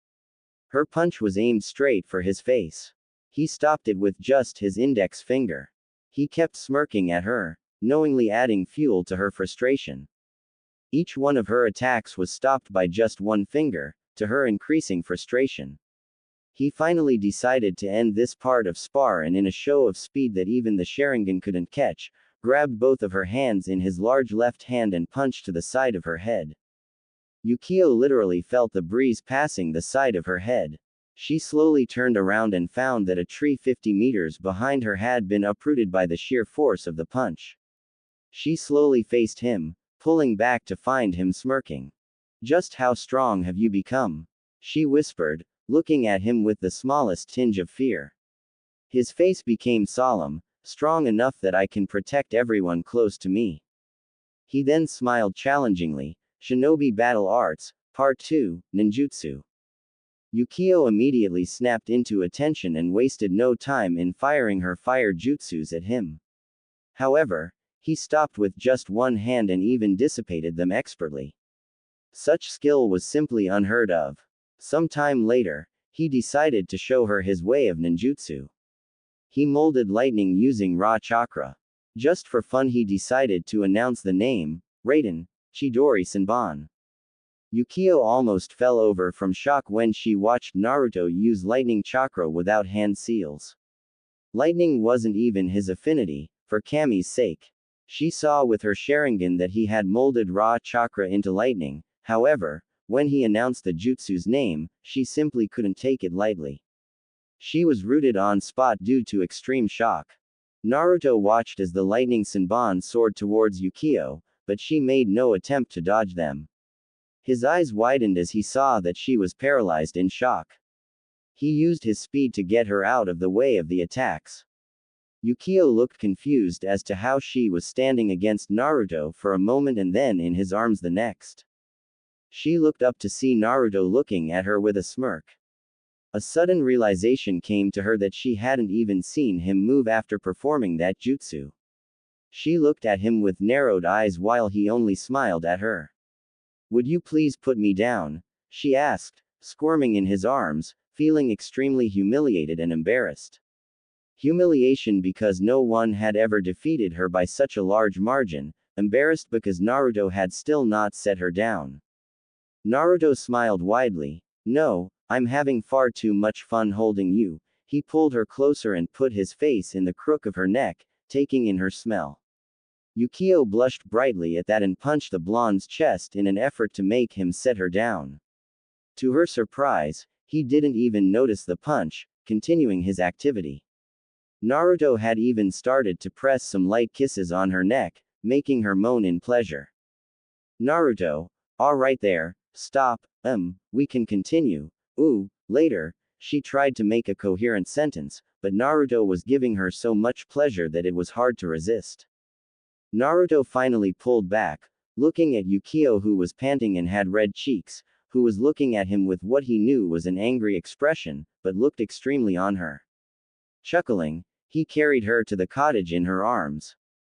Her punch was aimed straight for his face. He stopped it with just his index finger. He kept smirking at her, knowingly adding fuel to her frustration. Each one of her attacks was stopped by just one finger, to her increasing frustration. He finally decided to end this part of spar and in a show of speed that even the Sharingan couldn't catch, grabbed both of her hands in his large left hand and punched to the side of her head. Yukio literally felt the breeze passing the side of her head. She slowly turned around and found that a tree 50 meters behind her had been uprooted by the sheer force of the punch. She slowly faced him, pulling back to find him smirking. "Just how strong have you become?" she whispered, looking at him with the smallest tinge of fear. His face became solemn, "Strong enough that I can protect everyone close to me." He then smiled challengingly, "Shinobi Battle Arts, Part 2, Ninjutsu." Yukio immediately snapped into attention and wasted no time in firing her fire jutsus at him. However, he stopped with just one hand and even dissipated them expertly. Such skill was simply unheard of. Some time later, he decided to show her his way of ninjutsu. He molded lightning using raw chakra. Just for fun, he decided to announce the name, Raiden Chidori Senbon. Yukio almost fell over from shock when she watched Naruto use lightning chakra without hand seals. Lightning wasn't even his affinity, for Kami's sake. She saw with her Sharingan that he had molded raw chakra into lightning. However, when he announced the jutsu's name, she simply couldn't take it lightly. She was rooted on spot due to extreme shock. Naruto watched as the lightning Senbon soared towards Yukio, but she made no attempt to dodge them. His eyes widened as he saw that she was paralyzed in shock. He used his speed to get her out of the way of the attacks. Yukio looked confused as to how she was standing against Naruto for a moment and then in his arms the next. She looked up to see Naruto looking at her with a smirk. A sudden realization came to her that she hadn't even seen him move after performing that jutsu. She looked at him with narrowed eyes while he only smiled at her. "Would you please put me down?" she asked, squirming in his arms, feeling extremely humiliated and embarrassed. Humiliation because no one had ever defeated her by such a large margin, embarrassed because Naruto had still not set her down. Naruto smiled widely. "No, I'm having far too much fun holding you." He pulled her closer and put his face in the crook of her neck, taking in her smell. Yukio blushed brightly at that and punched the blonde's chest in an effort to make him set her down. To her surprise, he didn't even notice the punch, continuing his activity. Naruto had even started to press some light kisses on her neck, making her moan in pleasure. "Naruto, all right there, stop, we can continue. Ooh, later." She tried to make a coherent sentence, but Naruto was giving her so much pleasure that it was hard to resist. Naruto finally pulled back, looking at Yukio, who was panting and had red cheeks, who was looking at him with what he knew was an angry expression, but looked extremely on her. Chuckling, he carried her to the cottage in her arms.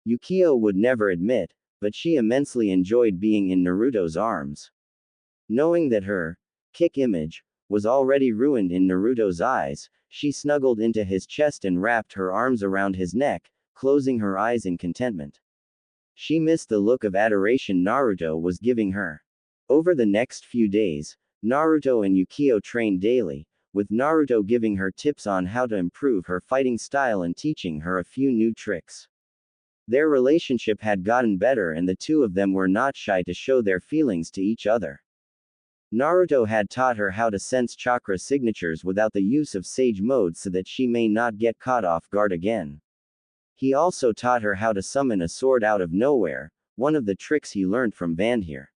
Yukio would never admit, but she immensely enjoyed being in Naruto's arms. Knowing that her kick image was already ruined in Naruto's eyes, she snuggled into his chest and wrapped her arms around his neck, closing her eyes in contentment. She missed the look of adoration Naruto was giving her. Over the next few days, Naruto and Yukio trained daily, with Naruto giving her tips on how to improve her fighting style and teaching her a few new tricks. Their relationship had gotten better and the two of them were not shy to show their feelings to each other. Naruto had taught her how to sense chakra signatures without the use of Sage Mode so that she may not get caught off guard again. He also taught her how to summon a sword out of nowhere, one of the tricks he learned from Vandir.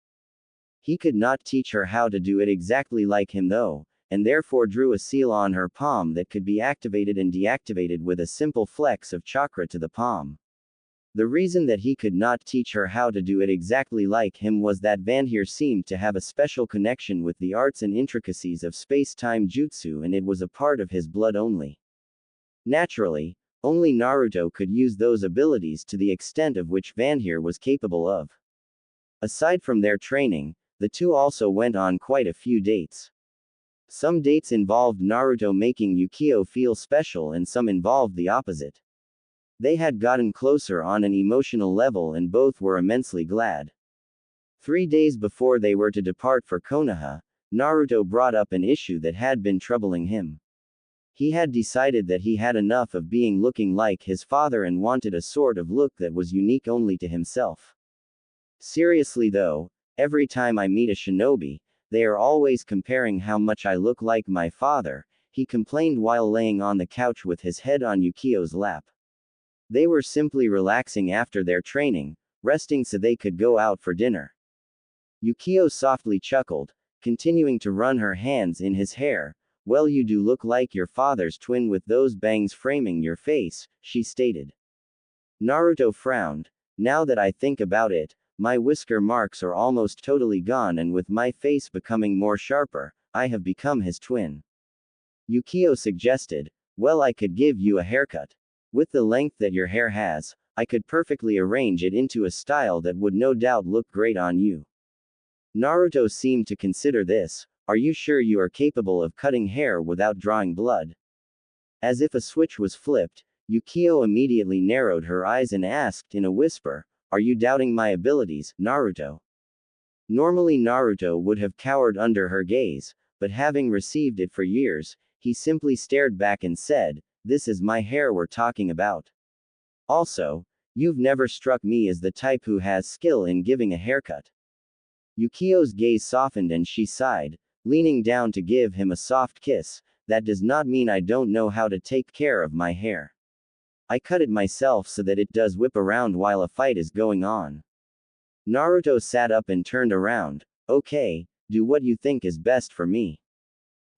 He could not teach her how to do it exactly like him though, and therefore drew a seal on her palm that could be activated and deactivated with a simple flex of chakra to the palm. The reason that he could not teach her how to do it exactly like him was that Vandir seemed to have a special connection with the arts and intricacies of space-time jutsu and it was a part of his blood only. Naturally, only Naruto could use those abilities to the extent of which Vandir was capable of. Aside from their training, the two also went on quite a few dates. Some dates involved Naruto making Yukio feel special and some involved the opposite. They had gotten closer on an emotional level and both were immensely glad. 3 days before they were to depart for Konaha, Naruto brought up an issue that had been troubling him. He had decided that he had enough of being looking like his father and wanted a sort of look that was unique only to himself. "Seriously though, every time I meet a shinobi, they are always comparing how much I look like my father," he complained while laying on the couch with his head on Yukio's lap. They were simply relaxing after their training, resting so they could go out for dinner. Yukio softly chuckled, continuing to run her hands in his hair. "Well, you do look like your father's twin with those bangs framing your face," she stated. Naruto frowned. "Now that I think about it, my whisker marks are almost totally gone and with my face becoming more sharper, I have become his twin." Yukio suggested, "Well, I could give you a haircut. With the length that your hair has, I could perfectly arrange it into a style that would no doubt look great on you." Naruto seemed to consider this. Are you sure you are capable of cutting hair without drawing blood? As if a switch was flipped, Yukio immediately narrowed her eyes and asked in a whisper, are you doubting my abilities, Naruto? Normally Naruto would have cowered under her gaze, but having received it for years, he simply stared back and said, this is my hair we're talking about. Also, you've never struck me as the type who has skill in giving a haircut. Yukio's gaze softened and she sighed, leaning down to give him a soft kiss. That does not mean I don't know how to take care of my hair. I cut it myself so that it does whip around while a fight is going on. Naruto sat up and turned around. Okay, do what you think is best for me.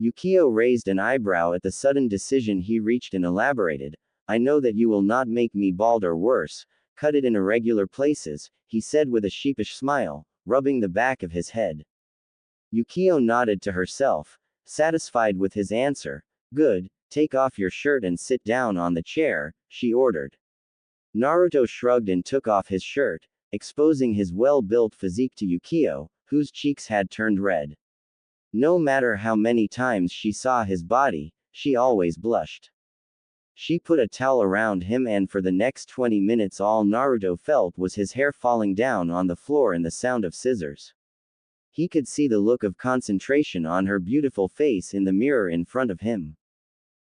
Yukio raised an eyebrow at the sudden decision he reached and elaborated. I know that you will not make me bald or worse, cut it in irregular places, he said with a sheepish smile, rubbing the back of his head. Yukio nodded to herself, satisfied with his answer. Good, take off your shirt and sit down on the chair, she ordered. Naruto shrugged and took off his shirt, exposing his well-built physique to Yukio, whose cheeks had turned red. No matter how many times she saw his body, she always blushed. She put a towel around him and for the next 20 minutes all Naruto felt was his hair falling down on the floor and the sound of scissors. He could see the look of concentration on her beautiful face in the mirror in front of him.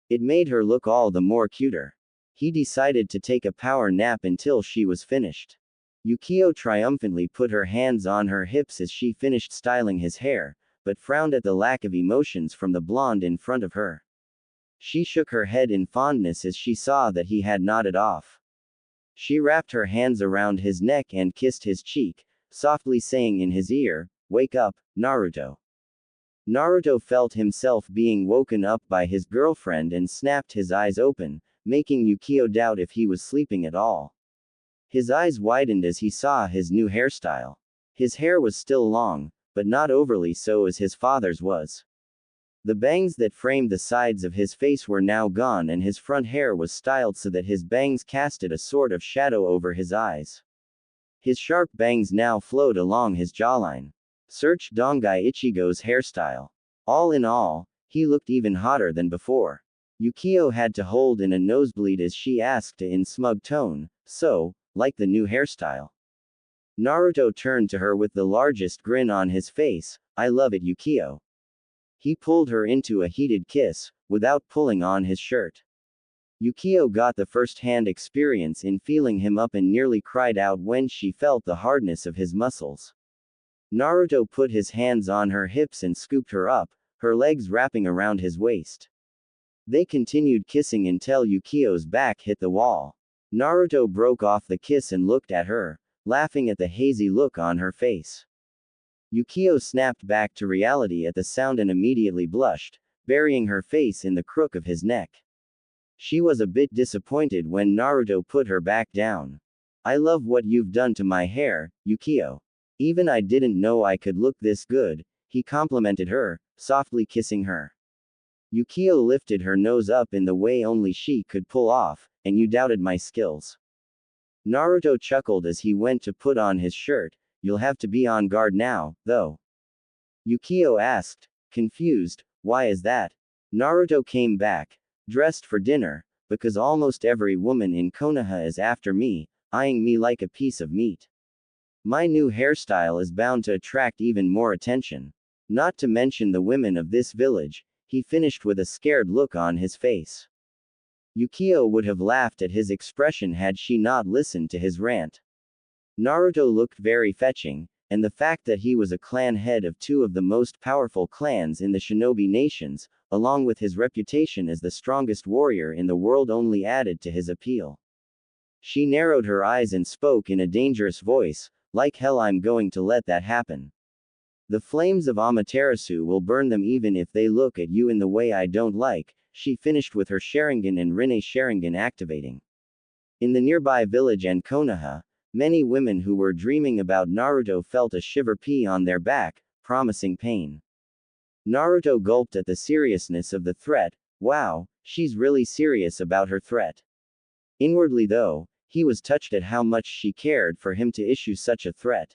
It made her look all the more cuter. He decided to take a power nap until she was finished. Yukio triumphantly put her hands on her hips as she finished styling his hair, but frowned at the lack of emotions from the blonde in front of her. She shook her head in fondness as she saw that he had nodded off. She wrapped her hands around his neck and kissed his cheek, softly saying in his ear, wake up, Naruto. Naruto felt himself being woken up by his girlfriend and snapped his eyes open, making Yukio doubt if he was sleeping at all. His eyes widened as he saw his new hairstyle. His hair was still long, but not overly so as his father's was. The bangs that framed the sides of his face were now gone and his front hair was styled so that his bangs casted a sort of shadow over his eyes. His sharp bangs now flowed along his jawline. Search Dongai Ichigo's hairstyle. All in all, he looked even hotter than before. Yukio had to hold in a nosebleed as she asked in smug tone, so, like the new hairstyle? Naruto turned to her with the largest grin on his face. I love it, Yukio. He pulled her into a heated kiss, without pulling on his shirt. Yukio got the first-hand experience in feeling him up and nearly cried out when she felt the hardness of his muscles. Naruto put his hands on her hips and scooped her up, her legs wrapping around his waist. They continued kissing until Yukio's back hit the wall. Naruto broke off the kiss and looked at her, laughing at the hazy look on her face. Yukio snapped back to reality at the sound and immediately blushed, burying her face in the crook of his neck. She was a bit disappointed when Naruto put her back down. I love what you've done to my hair, Yukio. Even I didn't know I could look this good, he complimented her, softly kissing her. Yukio lifted her nose up in the way only she could pull off, and you doubted my skills. Naruto chuckled as he went to put on his shirt. You'll have to be on guard now, though. Yukio asked, confused, why is that? Naruto came back, dressed for dinner, because almost every woman in Konaha is after me, eyeing me like a piece of meat. My new hairstyle is bound to attract even more attention. Not to mention the women of this village, he finished with a scared look on his face. Yukio would have laughed at his expression had she not listened to his rant. Naruto looked very fetching, and the fact that he was a clan head of two of the most powerful clans in the shinobi nations, along with his reputation as the strongest warrior in the world only added to his appeal. She narrowed her eyes and spoke in a dangerous voice, like hell I'm going to let that happen. The flames of Amaterasu will burn them even if they look at you in the way I don't like, she finished with her Sharingan and Rinne Sharingan activating. In the nearby village and Konaha, many women who were dreaming about Naruto felt a shiver pee on their back, promising pain. Naruto gulped at the seriousness of the threat. Wow, she's really serious about her threat. Inwardly though, he was touched at how much she cared for him to issue such a threat.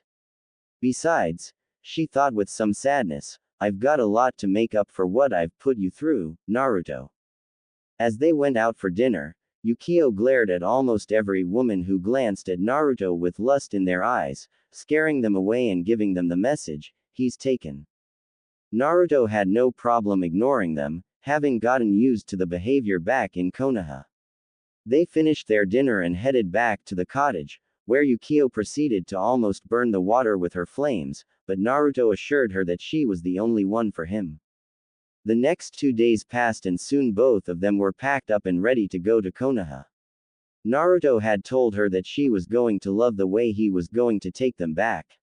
Besides, She thought with some sadness, I've got a lot to make up for what I've put you through, Naruto. As they went out for dinner, Yukio glared at almost every woman who glanced at Naruto with lust in their eyes, scaring them away and giving them the message, he's taken. Naruto had no problem ignoring them, having gotten used to the behavior back in Konaha. They finished their dinner and headed back to the cottage, where Yukio proceeded to almost burn the water with her flames, but Naruto assured her that she was the only one for him. The next 2 days passed and soon both of them were packed up and ready to go to Konoha. Naruto had told her that she was going to love the way he was going to take them back.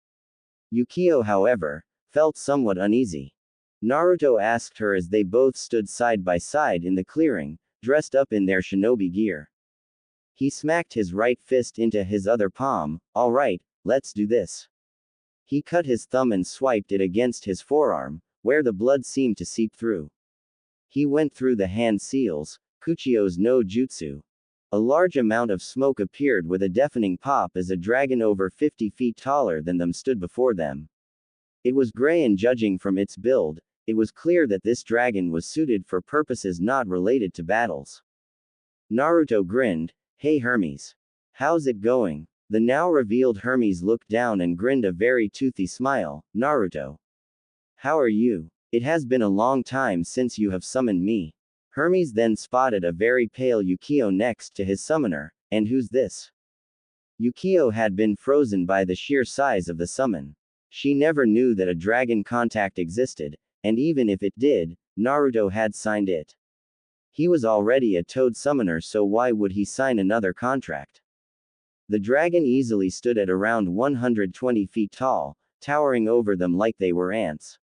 Yukio, however, felt somewhat uneasy. Naruto asked her as they both stood side by side in the clearing, dressed up in their shinobi gear. He smacked his right fist into his other palm. All right, let's do this. He cut his thumb and swiped it against his forearm, where the blood seemed to seep through. He went through the hand seals, Kuchio's no jutsu. A large amount of smoke appeared with a deafening pop as a dragon over 50 feet taller than them stood before them. It was gray, and judging from its build, it was clear that this dragon was suited for purposes not related to battles. Naruto grinned. Hey Hermes. How's it going? The now revealed Hermes looked down and grinned a very toothy smile. Naruto. How are you? It has been a long time since you have summoned me. Hermes then spotted a very pale Yukio next to his summoner. And who's this? Yukio had been frozen by the sheer size of the summon. She never knew that a dragon contact existed, and even if it did, Naruto had signed it. He was already a toad summoner, so why would he sign another contract? The dragon easily stood at around 120 feet tall, towering over them like they were ants.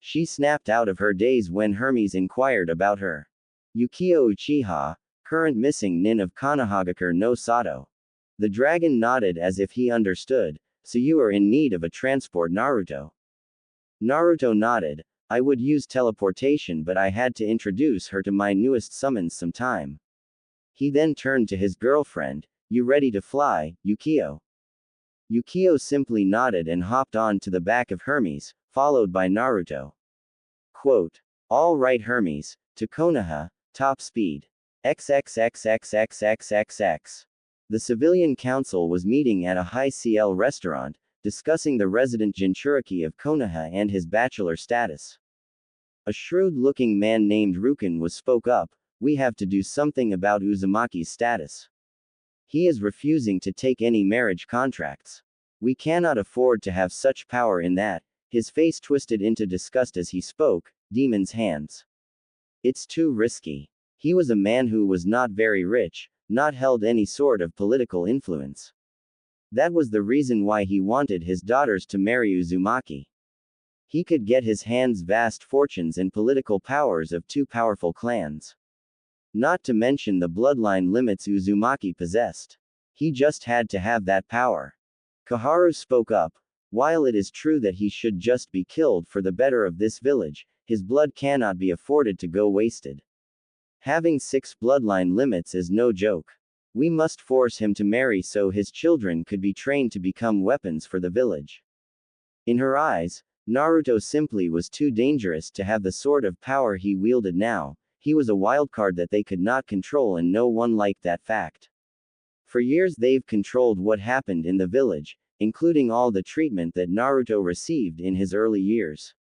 She snapped out of her daze when Hermes inquired about her. Yukio Uchiha, current missing nin of Konohagakure no Sato. The dragon nodded as if he understood. So you are in need of a transport, Naruto. Naruto nodded. I would use teleportation, but I had to introduce her to my newest summons some time. He then turned to his girlfriend. You ready to fly, Yukio? Yukio simply nodded and hopped on to the back of Hermes, followed by Naruto. Quote. All right Hermes, to Konoha, top speed. XXXXXXXX. The civilian council was meeting at a high CL restaurant, discussing the resident Jinchuriki of Konoha and his bachelor status. A shrewd-looking man named Rukin spoke up. We have to do something about Uzumaki's status. He is refusing to take any marriage contracts. We cannot afford to have such power in that. His face twisted into disgust as he spoke. Demon's hands. It's too risky. He was a man who was not very rich, not held any sort of political influence. That was the reason why he wanted his daughters to marry Uzumaki. He could get his hands vast fortunes and political powers of two powerful clans. Not to mention the bloodline limits Uzumaki possessed. He just had to have that power. Koharu spoke up. While it is true that he should just be killed for the better of this village, his blood cannot be afforded to go wasted. Having 6 bloodline limits is no joke. We must force him to marry so his children could be trained to become weapons for the village. In her eyes, Naruto simply was too dangerous to have the sort of power he wielded now. He was a wildcard that they could not control, and no one liked that fact. For years they've controlled what happened in the village, including all the treatment that Naruto received in his early years.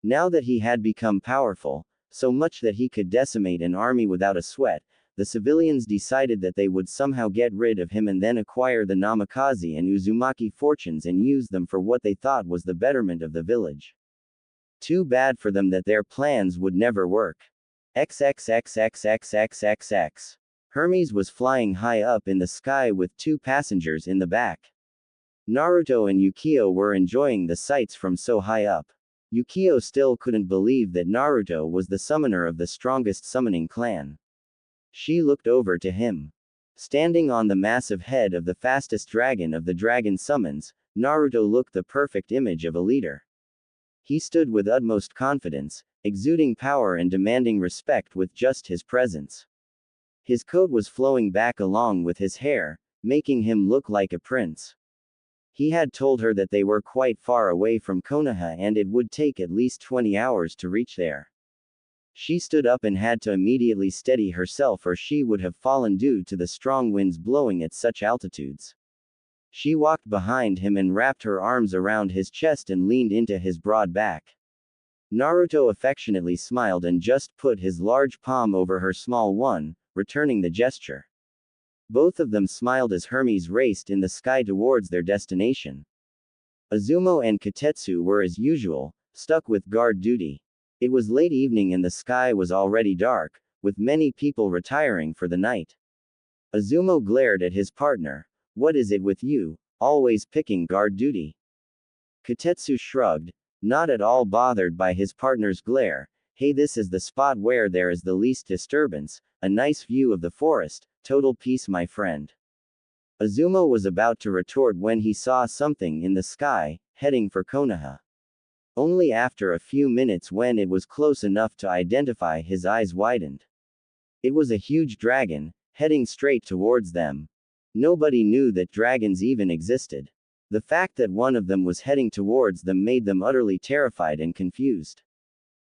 Now that he had become powerful, so much that he could decimate an army without a sweat, the civilians decided that they would somehow get rid of him and then acquire the Namikaze and Uzumaki fortunes and use them for what they thought was the betterment of the village. Too bad for them that their plans would never work. XXXXXXXX. Hermes was flying high up in the sky with 2 passengers in the back. Naruto and Yukio were enjoying the sights from so high up. Yukio still couldn't believe that Naruto was the summoner of the strongest summoning clan. She looked over to him. Standing on the massive head of the fastest dragon of the dragon summons, Naruto looked the perfect image of a leader. He stood with utmost confidence, exuding power and demanding respect with just his presence. His coat was flowing back along with his hair, making him look like a prince. He had told her that they were quite far away from Konaha and it would take at least 20 hours to reach there. She stood up and had to immediately steady herself or she would have fallen due to the strong winds blowing at such altitudes. She walked behind him and wrapped her arms around his chest and leaned into his broad back. Naruto affectionately smiled and just put his large palm over her small one, returning the gesture. Both of them smiled as Hermes raced in the sky towards their destination. Azumo and Katetsu were as usual, stuck with guard duty. It was late evening and the sky was already dark, with many people retiring for the night. Azumo glared at his partner. What is it with you, always picking guard duty? Katetsu shrugged, not at all bothered by his partner's glare. Hey, this is the spot where there is the least disturbance, a nice view of the forest, total peace, my friend. Azumo was about to retort when he saw something in the sky, heading for Konaha. Only after a few minutes, when it was close enough to identify, his eyes widened. It was a huge dragon, heading straight towards them. Nobody knew that dragons even existed. The fact that one of them was heading towards them made them utterly terrified and confused.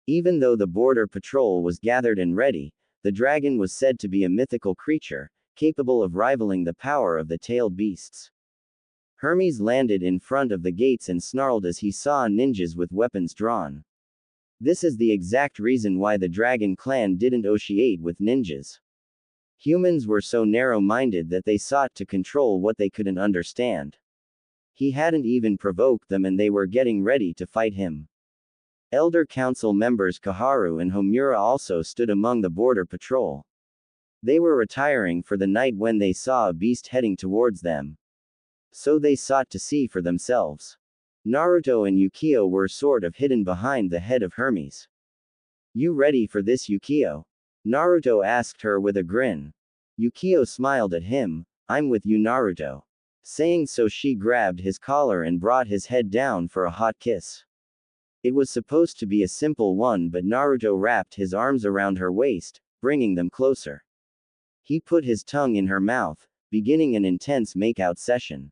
Even though the border patrol was gathered and ready, the dragon was said to be a mythical creature, capable of rivaling the power of the tailed beasts. Hermes landed in front of the gates and snarled as he saw ninjas with weapons drawn. This is the exact reason why the Dragon Clan didn't associate with ninjas. Humans were so narrow-minded that they sought to control what they couldn't understand. He hadn't even provoked them and they were getting ready to fight him. Elder Council members Kaharu and Homura also stood among the border patrol. They were retiring for the night when they saw a beast heading towards them. So they sought to see for themselves. Naruto and Yukio were sort of hidden behind the head of Hermes. You ready for this, Yukio? Naruto asked her with a grin. Yukio smiled at him. I'm with you, Naruto. Saying so, she grabbed his collar and brought his head down for a hot kiss. It was supposed to be a simple one, but Naruto wrapped his arms around her waist, bringing them closer. He put his tongue in her mouth, beginning an intense makeout session.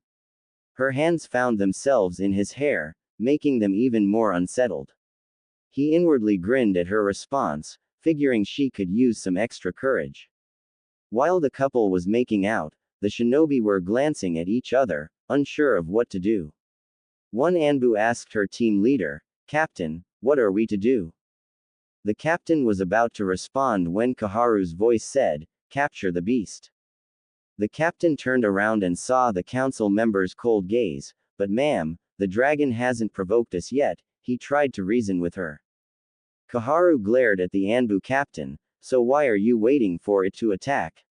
Her hands found themselves in his hair, making them even more unsettled. He inwardly grinned at her response, figuring she could use some extra courage. While the couple was making out, the shinobi were glancing at each other, unsure of what to do. One Anbu asked her team leader, Captain, what are we to do? The captain was about to respond when Kaharu's voice said, capture the beast. The captain turned around and saw the council member's cold gaze. But ma'am, the dragon hasn't provoked us yet, he tried to reason with her. Kaharu glared at the Anbu captain, so why are you waiting for it to attack?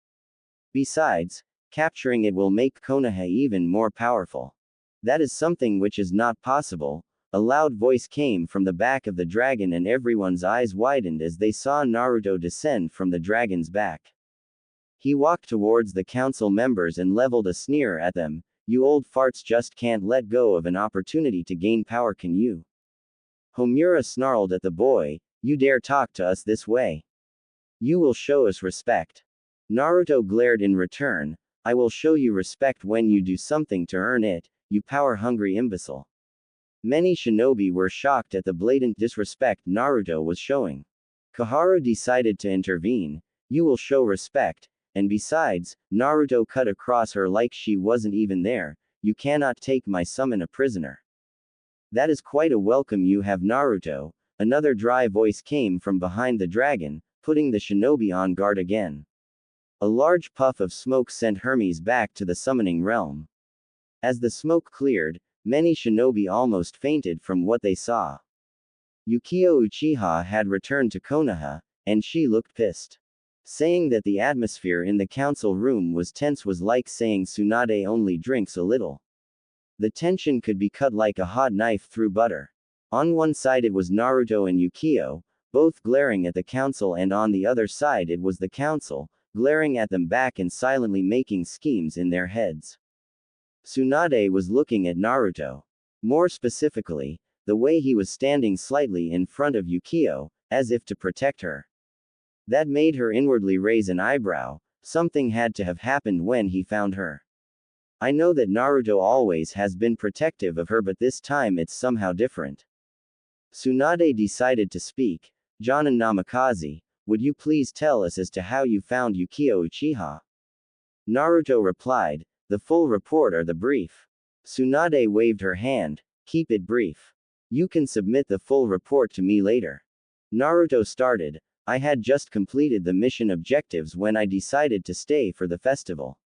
Besides, capturing it will make Konoha even more powerful. That is something which is not possible. A loud voice came from the back of the dragon and everyone's eyes widened as they saw Naruto descend from the dragon's back. He walked towards the council members and leveled a sneer at them. You old farts just can't let go of an opportunity to gain power, can you? Homura snarled at the boy, you dare talk to us this way? You will show us respect. Naruto glared in return, I will show you respect when you do something to earn it, you power-hungry imbecile. Many shinobi were shocked at the blatant disrespect Naruto was showing. Kaharu decided to intervene. You will show respect, and besides, Naruto cut across her like she wasn't even there, you cannot take my summon a prisoner. That is quite a welcome you have, Naruto. Another dry voice came from behind the dragon, putting the shinobi on guard again. A large puff of smoke sent Hermes back to the summoning realm. As the smoke cleared, many shinobi almost fainted from what they saw. Yukio Uchiha had returned to Konoha, and she looked pissed. Saying that the atmosphere in the council room was tense was like saying Tsunade only drinks a little. The tension could be cut like a hot knife through butter. On one side it was Naruto and Yukio, both glaring at the council, and on the other side it was the council, glaring at them back and silently making schemes in their heads. Tsunade was looking at Naruto. More specifically, the way he was standing slightly in front of Yukio, as if to protect her. That made her inwardly raise an eyebrow. Something had to have happened when he found her. I know that Naruto always has been protective of her, but this time it's somehow different. Tsunade decided to speak. Jonin Namikaze, would you please tell us as to how you found Yukio Uchiha? Naruto replied, the full report or the brief? Tsunade waved her hand, keep it brief. You can submit the full report to me later. Naruto started, I had just completed the mission objectives when I decided to stay for the festival.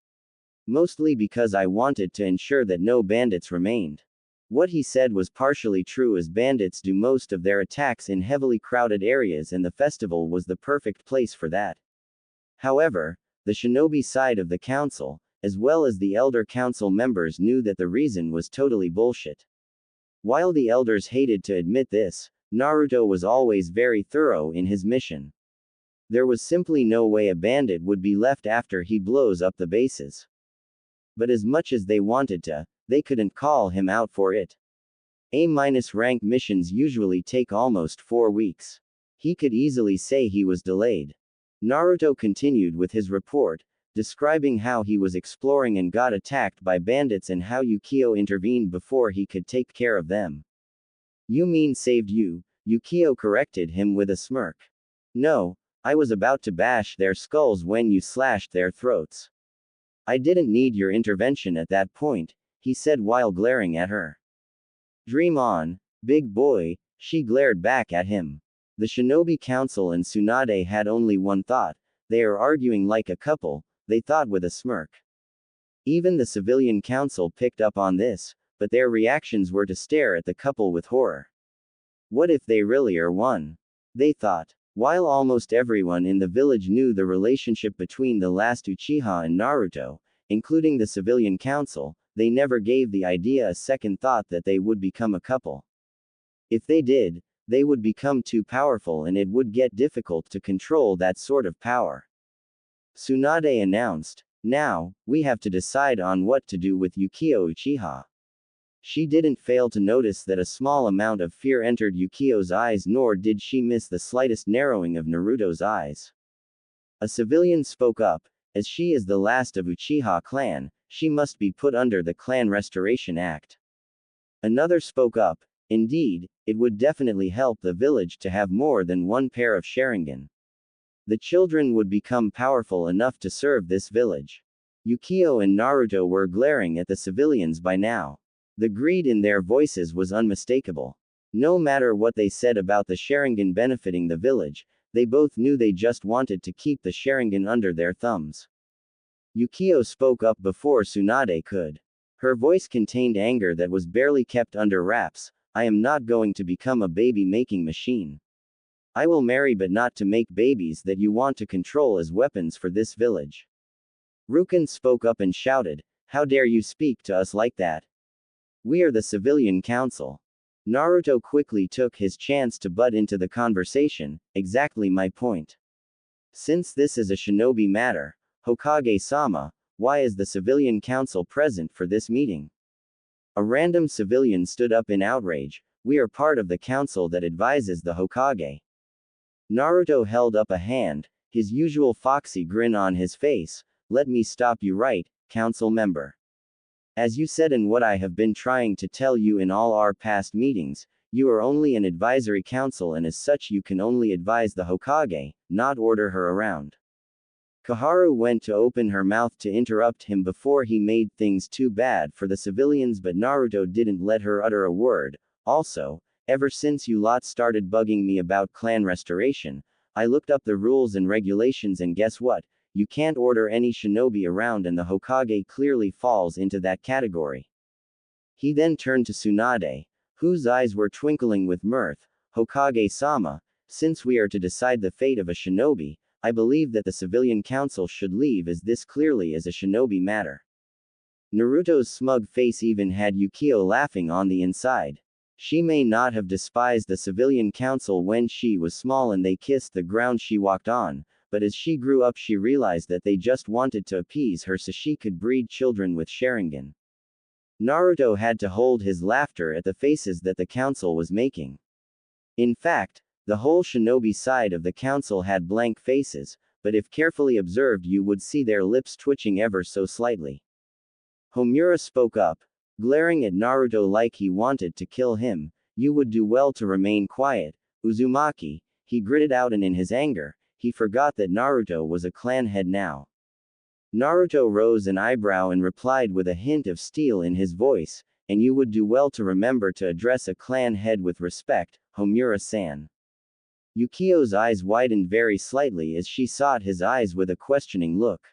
Mostly because I wanted to ensure that no bandits remained. What he said was partially true, as bandits do most of their attacks in heavily crowded areas and the festival was the perfect place for that. However, the shinobi side of the council, as well as the elder council members, knew that the reason was totally bullshit. While the elders hated to admit this, Naruto was always very thorough in his mission. There was simply no way a bandit would be left after he blows up the bases. But as much as they wanted to, they couldn't call him out for it. A-rank missions usually take almost 4 weeks. He could easily say he was delayed. Naruto continued with his report, describing how he was exploring and got attacked by bandits and how Yukio intervened before he could take care of them. You mean saved you? Yukio corrected him with a smirk. No, I was about to bash their skulls when you slashed their throats. I didn't need your intervention at that point, he said while glaring at her. Dream on, big boy, she glared back at him. The Shinobi Council and Tsunade had only one thought, they are arguing like a couple, they thought with a smirk. Even the Civilian Council picked up on this, but their reactions were to stare at the couple with horror. What if they really are one? They thought. While almost everyone in the village knew the relationship between the last Uchiha and Naruto, including the Civilian Council, they never gave the idea a second thought that they would become a couple. If they did, they would become too powerful and it would get difficult to control that sort of power. Tsunade announced, now, we have to decide on what to do with Yukio Uchiha. She didn't fail to notice that a small amount of fear entered Yukio's eyes, nor did she miss the slightest narrowing of Naruto's eyes. A civilian spoke up, as she is the last of Uchiha clan, she must be put under the Clan Restoration Act. Another spoke up, indeed, it would definitely help the village to have more than one pair of Sharingan. The children would become powerful enough to serve this village. Yukio and Naruto were glaring at the civilians by now. The greed in their voices was unmistakable. No matter what they said about the Sharingan benefiting the village, they both knew they just wanted to keep the Sharingan under their thumbs. Yukio spoke up before Tsunade could. Her voice contained anger that was barely kept under wraps. I am not going to become a baby-making machine. I will marry, but not to make babies that you want to control as weapons for this village. Rukan spoke up and shouted, how dare you speak to us like that? We are the Civilian Council. Naruto quickly took his chance to butt into the conversation, exactly my point. Since this is a shinobi matter, Hokage-sama, why is the Civilian Council present for this meeting? A random civilian stood up in outrage, we are part of the council that advises the Hokage. Naruto held up a hand, his usual foxy grin on his face, let me stop you right, council member. As you said and what I have been trying to tell you in all our past meetings, you are only an advisory council and as such you can only advise the Hokage, not order her around. Kaharu went to open her mouth to interrupt him before he made things too bad for the civilians, but Naruto didn't let her utter a word. Also, ever since you lot started bugging me about clan restoration, I looked up the rules and regulations and guess what? You can't order any shinobi around and the Hokage clearly falls into that category. He then turned to Tsunade, whose eyes were twinkling with mirth. Hokage-sama, since we are to decide the fate of a shinobi, I believe that the Civilian Council should leave, as this clearly is a shinobi matter. Naruto's smug face even had Yukio laughing on the inside. She may not have despised the Civilian Council when she was small and they kissed the ground she walked on, but as she grew up she realized that they just wanted to appease her so she could breed children with Sharingan. Naruto had to hold his laughter at the faces that the council was making. In fact, the whole shinobi side of the council had blank faces, but if carefully observed you would see their lips twitching ever so slightly. Homura spoke up, glaring at Naruto like he wanted to kill him. You would do well to remain quiet, Uzumaki, he gritted out, and in his anger, he forgot that Naruto was a clan head now. Naruto rose an eyebrow and replied with a hint of steel in his voice, and you would do well to remember to address a clan head with respect, Homura-san. Yukio's eyes widened very slightly as she sought his eyes with a questioning look.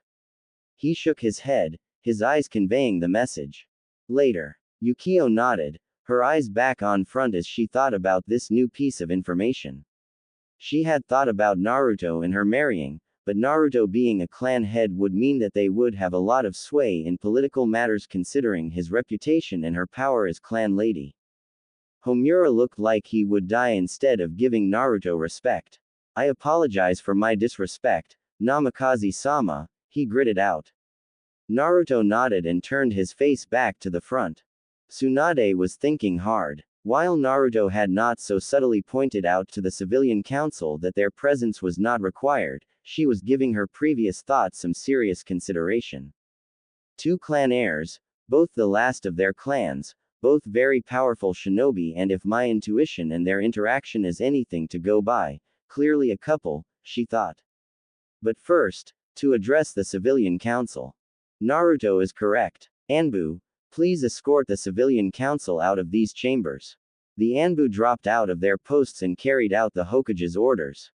He shook his head, his eyes conveying the message. Later, Yukio nodded, her eyes back on front as she thought about this new piece of information. She had thought about Naruto and her marrying, but Naruto being a clan head would mean that they would have a lot of sway in political matters considering his reputation and her power as clan lady. Homura looked like he would die instead of giving Naruto respect. I apologize for my disrespect, Namikaze-sama, he gritted out. Naruto nodded and turned his face back to the front. Tsunade was thinking hard. While Naruto had not so subtly pointed out to the civilian council that their presence was not required, she was giving her previous thoughts some serious consideration. Two clan heirs, both the last of their clans, both very powerful shinobi, and if my intuition and their interaction is anything to go by, clearly a couple, she thought. But first, to address the civilian council. Naruto is correct. Anbu, please escort the civilian council out of these chambers. The Anbu dropped out of their posts and carried out the Hokage's orders.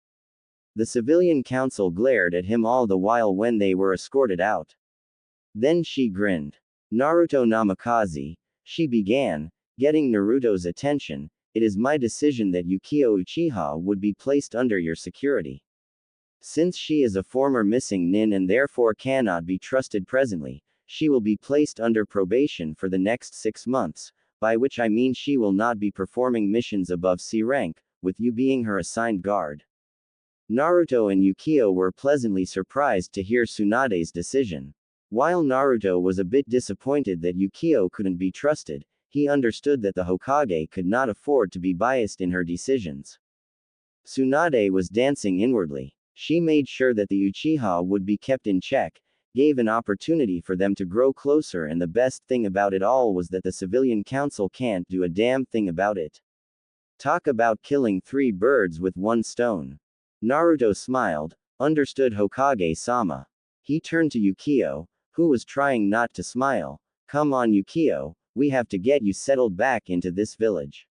The civilian council glared at him all the while when they were escorted out. Then she grinned. Naruto Namikaze, she began, getting Naruto's attention, it is my decision that Yukio Uchiha would be placed under your security. Since she is a former missing nin and therefore cannot be trusted presently, she will be placed under probation for the next 6 months, by which I mean she will not be performing missions above C rank, with you being her assigned guard. Naruto and Yukio were pleasantly surprised to hear Tsunade's decision. While Naruto was a bit disappointed that Yukio couldn't be trusted, he understood that the Hokage could not afford to be biased in her decisions. Tsunade was dancing inwardly. She made sure that the Uchiha would be kept in check, gave an opportunity for them to grow closer, and the best thing about it all was that the civilian council can't do a damn thing about it. Talk about killing 3 birds with 1 stone. Naruto smiled, understood Hokage-sama. He turned to Yukio, who was trying not to smile. Come on Yukio, we have to get you settled back into this village.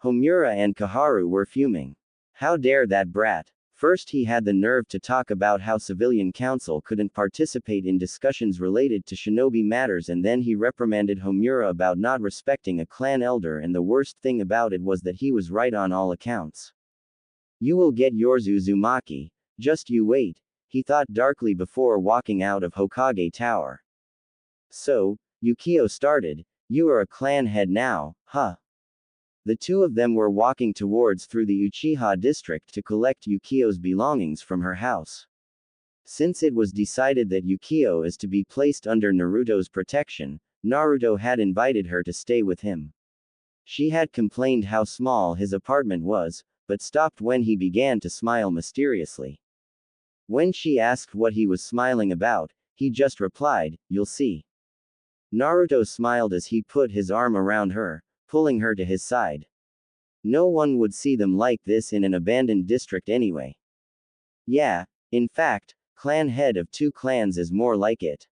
Homura and Kaharu were fuming. How dare that brat? First he had the nerve to talk about how civilian council couldn't participate in discussions related to shinobi matters, and then he reprimanded Homura about not respecting a clan elder, and the worst thing about it was that he was right on all accounts. You will get yours Uzumaki, just you wait, he thought darkly before walking out of Hokage Tower. So, Yukio started, you are a clan head now, huh? The two of them were walking towards through the Uchiha district to collect Yukio's belongings from her house. Since it was decided that Yukio is to be placed under Naruto's protection, Naruto had invited her to stay with him. She had complained how small his apartment was, but stopped when he began to smile mysteriously. When she asked what he was smiling about, he just replied, you'll see. Naruto smiled as he put his arm around her, pulling her to his side. No one would see them like this in an abandoned district anyway. Yeah, in fact, clan head of 2 clans is more like it.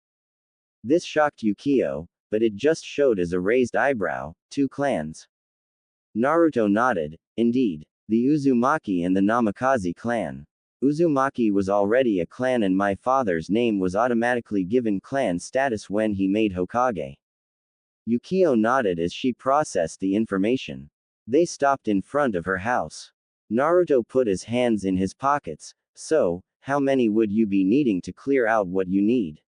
This shocked Yukio, but it just showed as a raised eyebrow, 2 clans. Naruto nodded, indeed, the Uzumaki and the Namikaze clan. Uzumaki was already a clan and my father's name was automatically given clan status when he made Hokage. Yukio nodded as she processed the information. They stopped in front of her house. Naruto put his hands in his pockets. So, how many would you be needing to clear out what you need?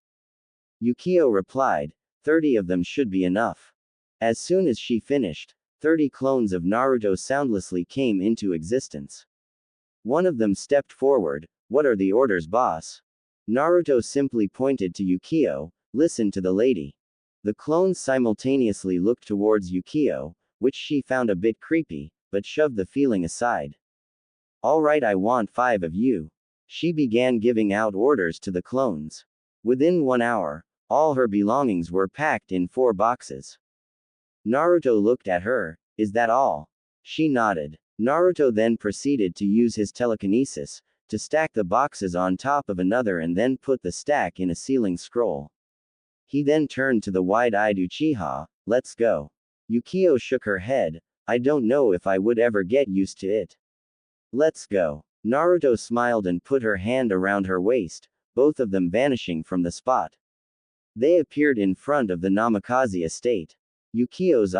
Yukio replied, 30 of them should be enough. As soon as she finished, 30 clones of Naruto soundlessly came into existence. One of them stepped forward, what are the orders, boss? Naruto simply pointed to Yukio, listen to the lady. The clones simultaneously looked towards Yukio, which she found a bit creepy, but shoved the feeling aside. Alright, I want 5 of you. She began giving out orders to the clones. Within 1 hour, All her belongings were packed in 4 boxes. Naruto looked at her. Is that all? She nodded. Naruto then proceeded to use his telekinesis to stack the boxes on top of another and then put the stack in a ceiling scroll. He then turned to the wide-eyed Uchiha. Let's go. Yukio shook her head. I don't know if I would ever get used to it. Let's go. Naruto smiled and put her hand around her waist, both of them vanishing from the spot. They appeared in front of the Namikaze estate. Yukio's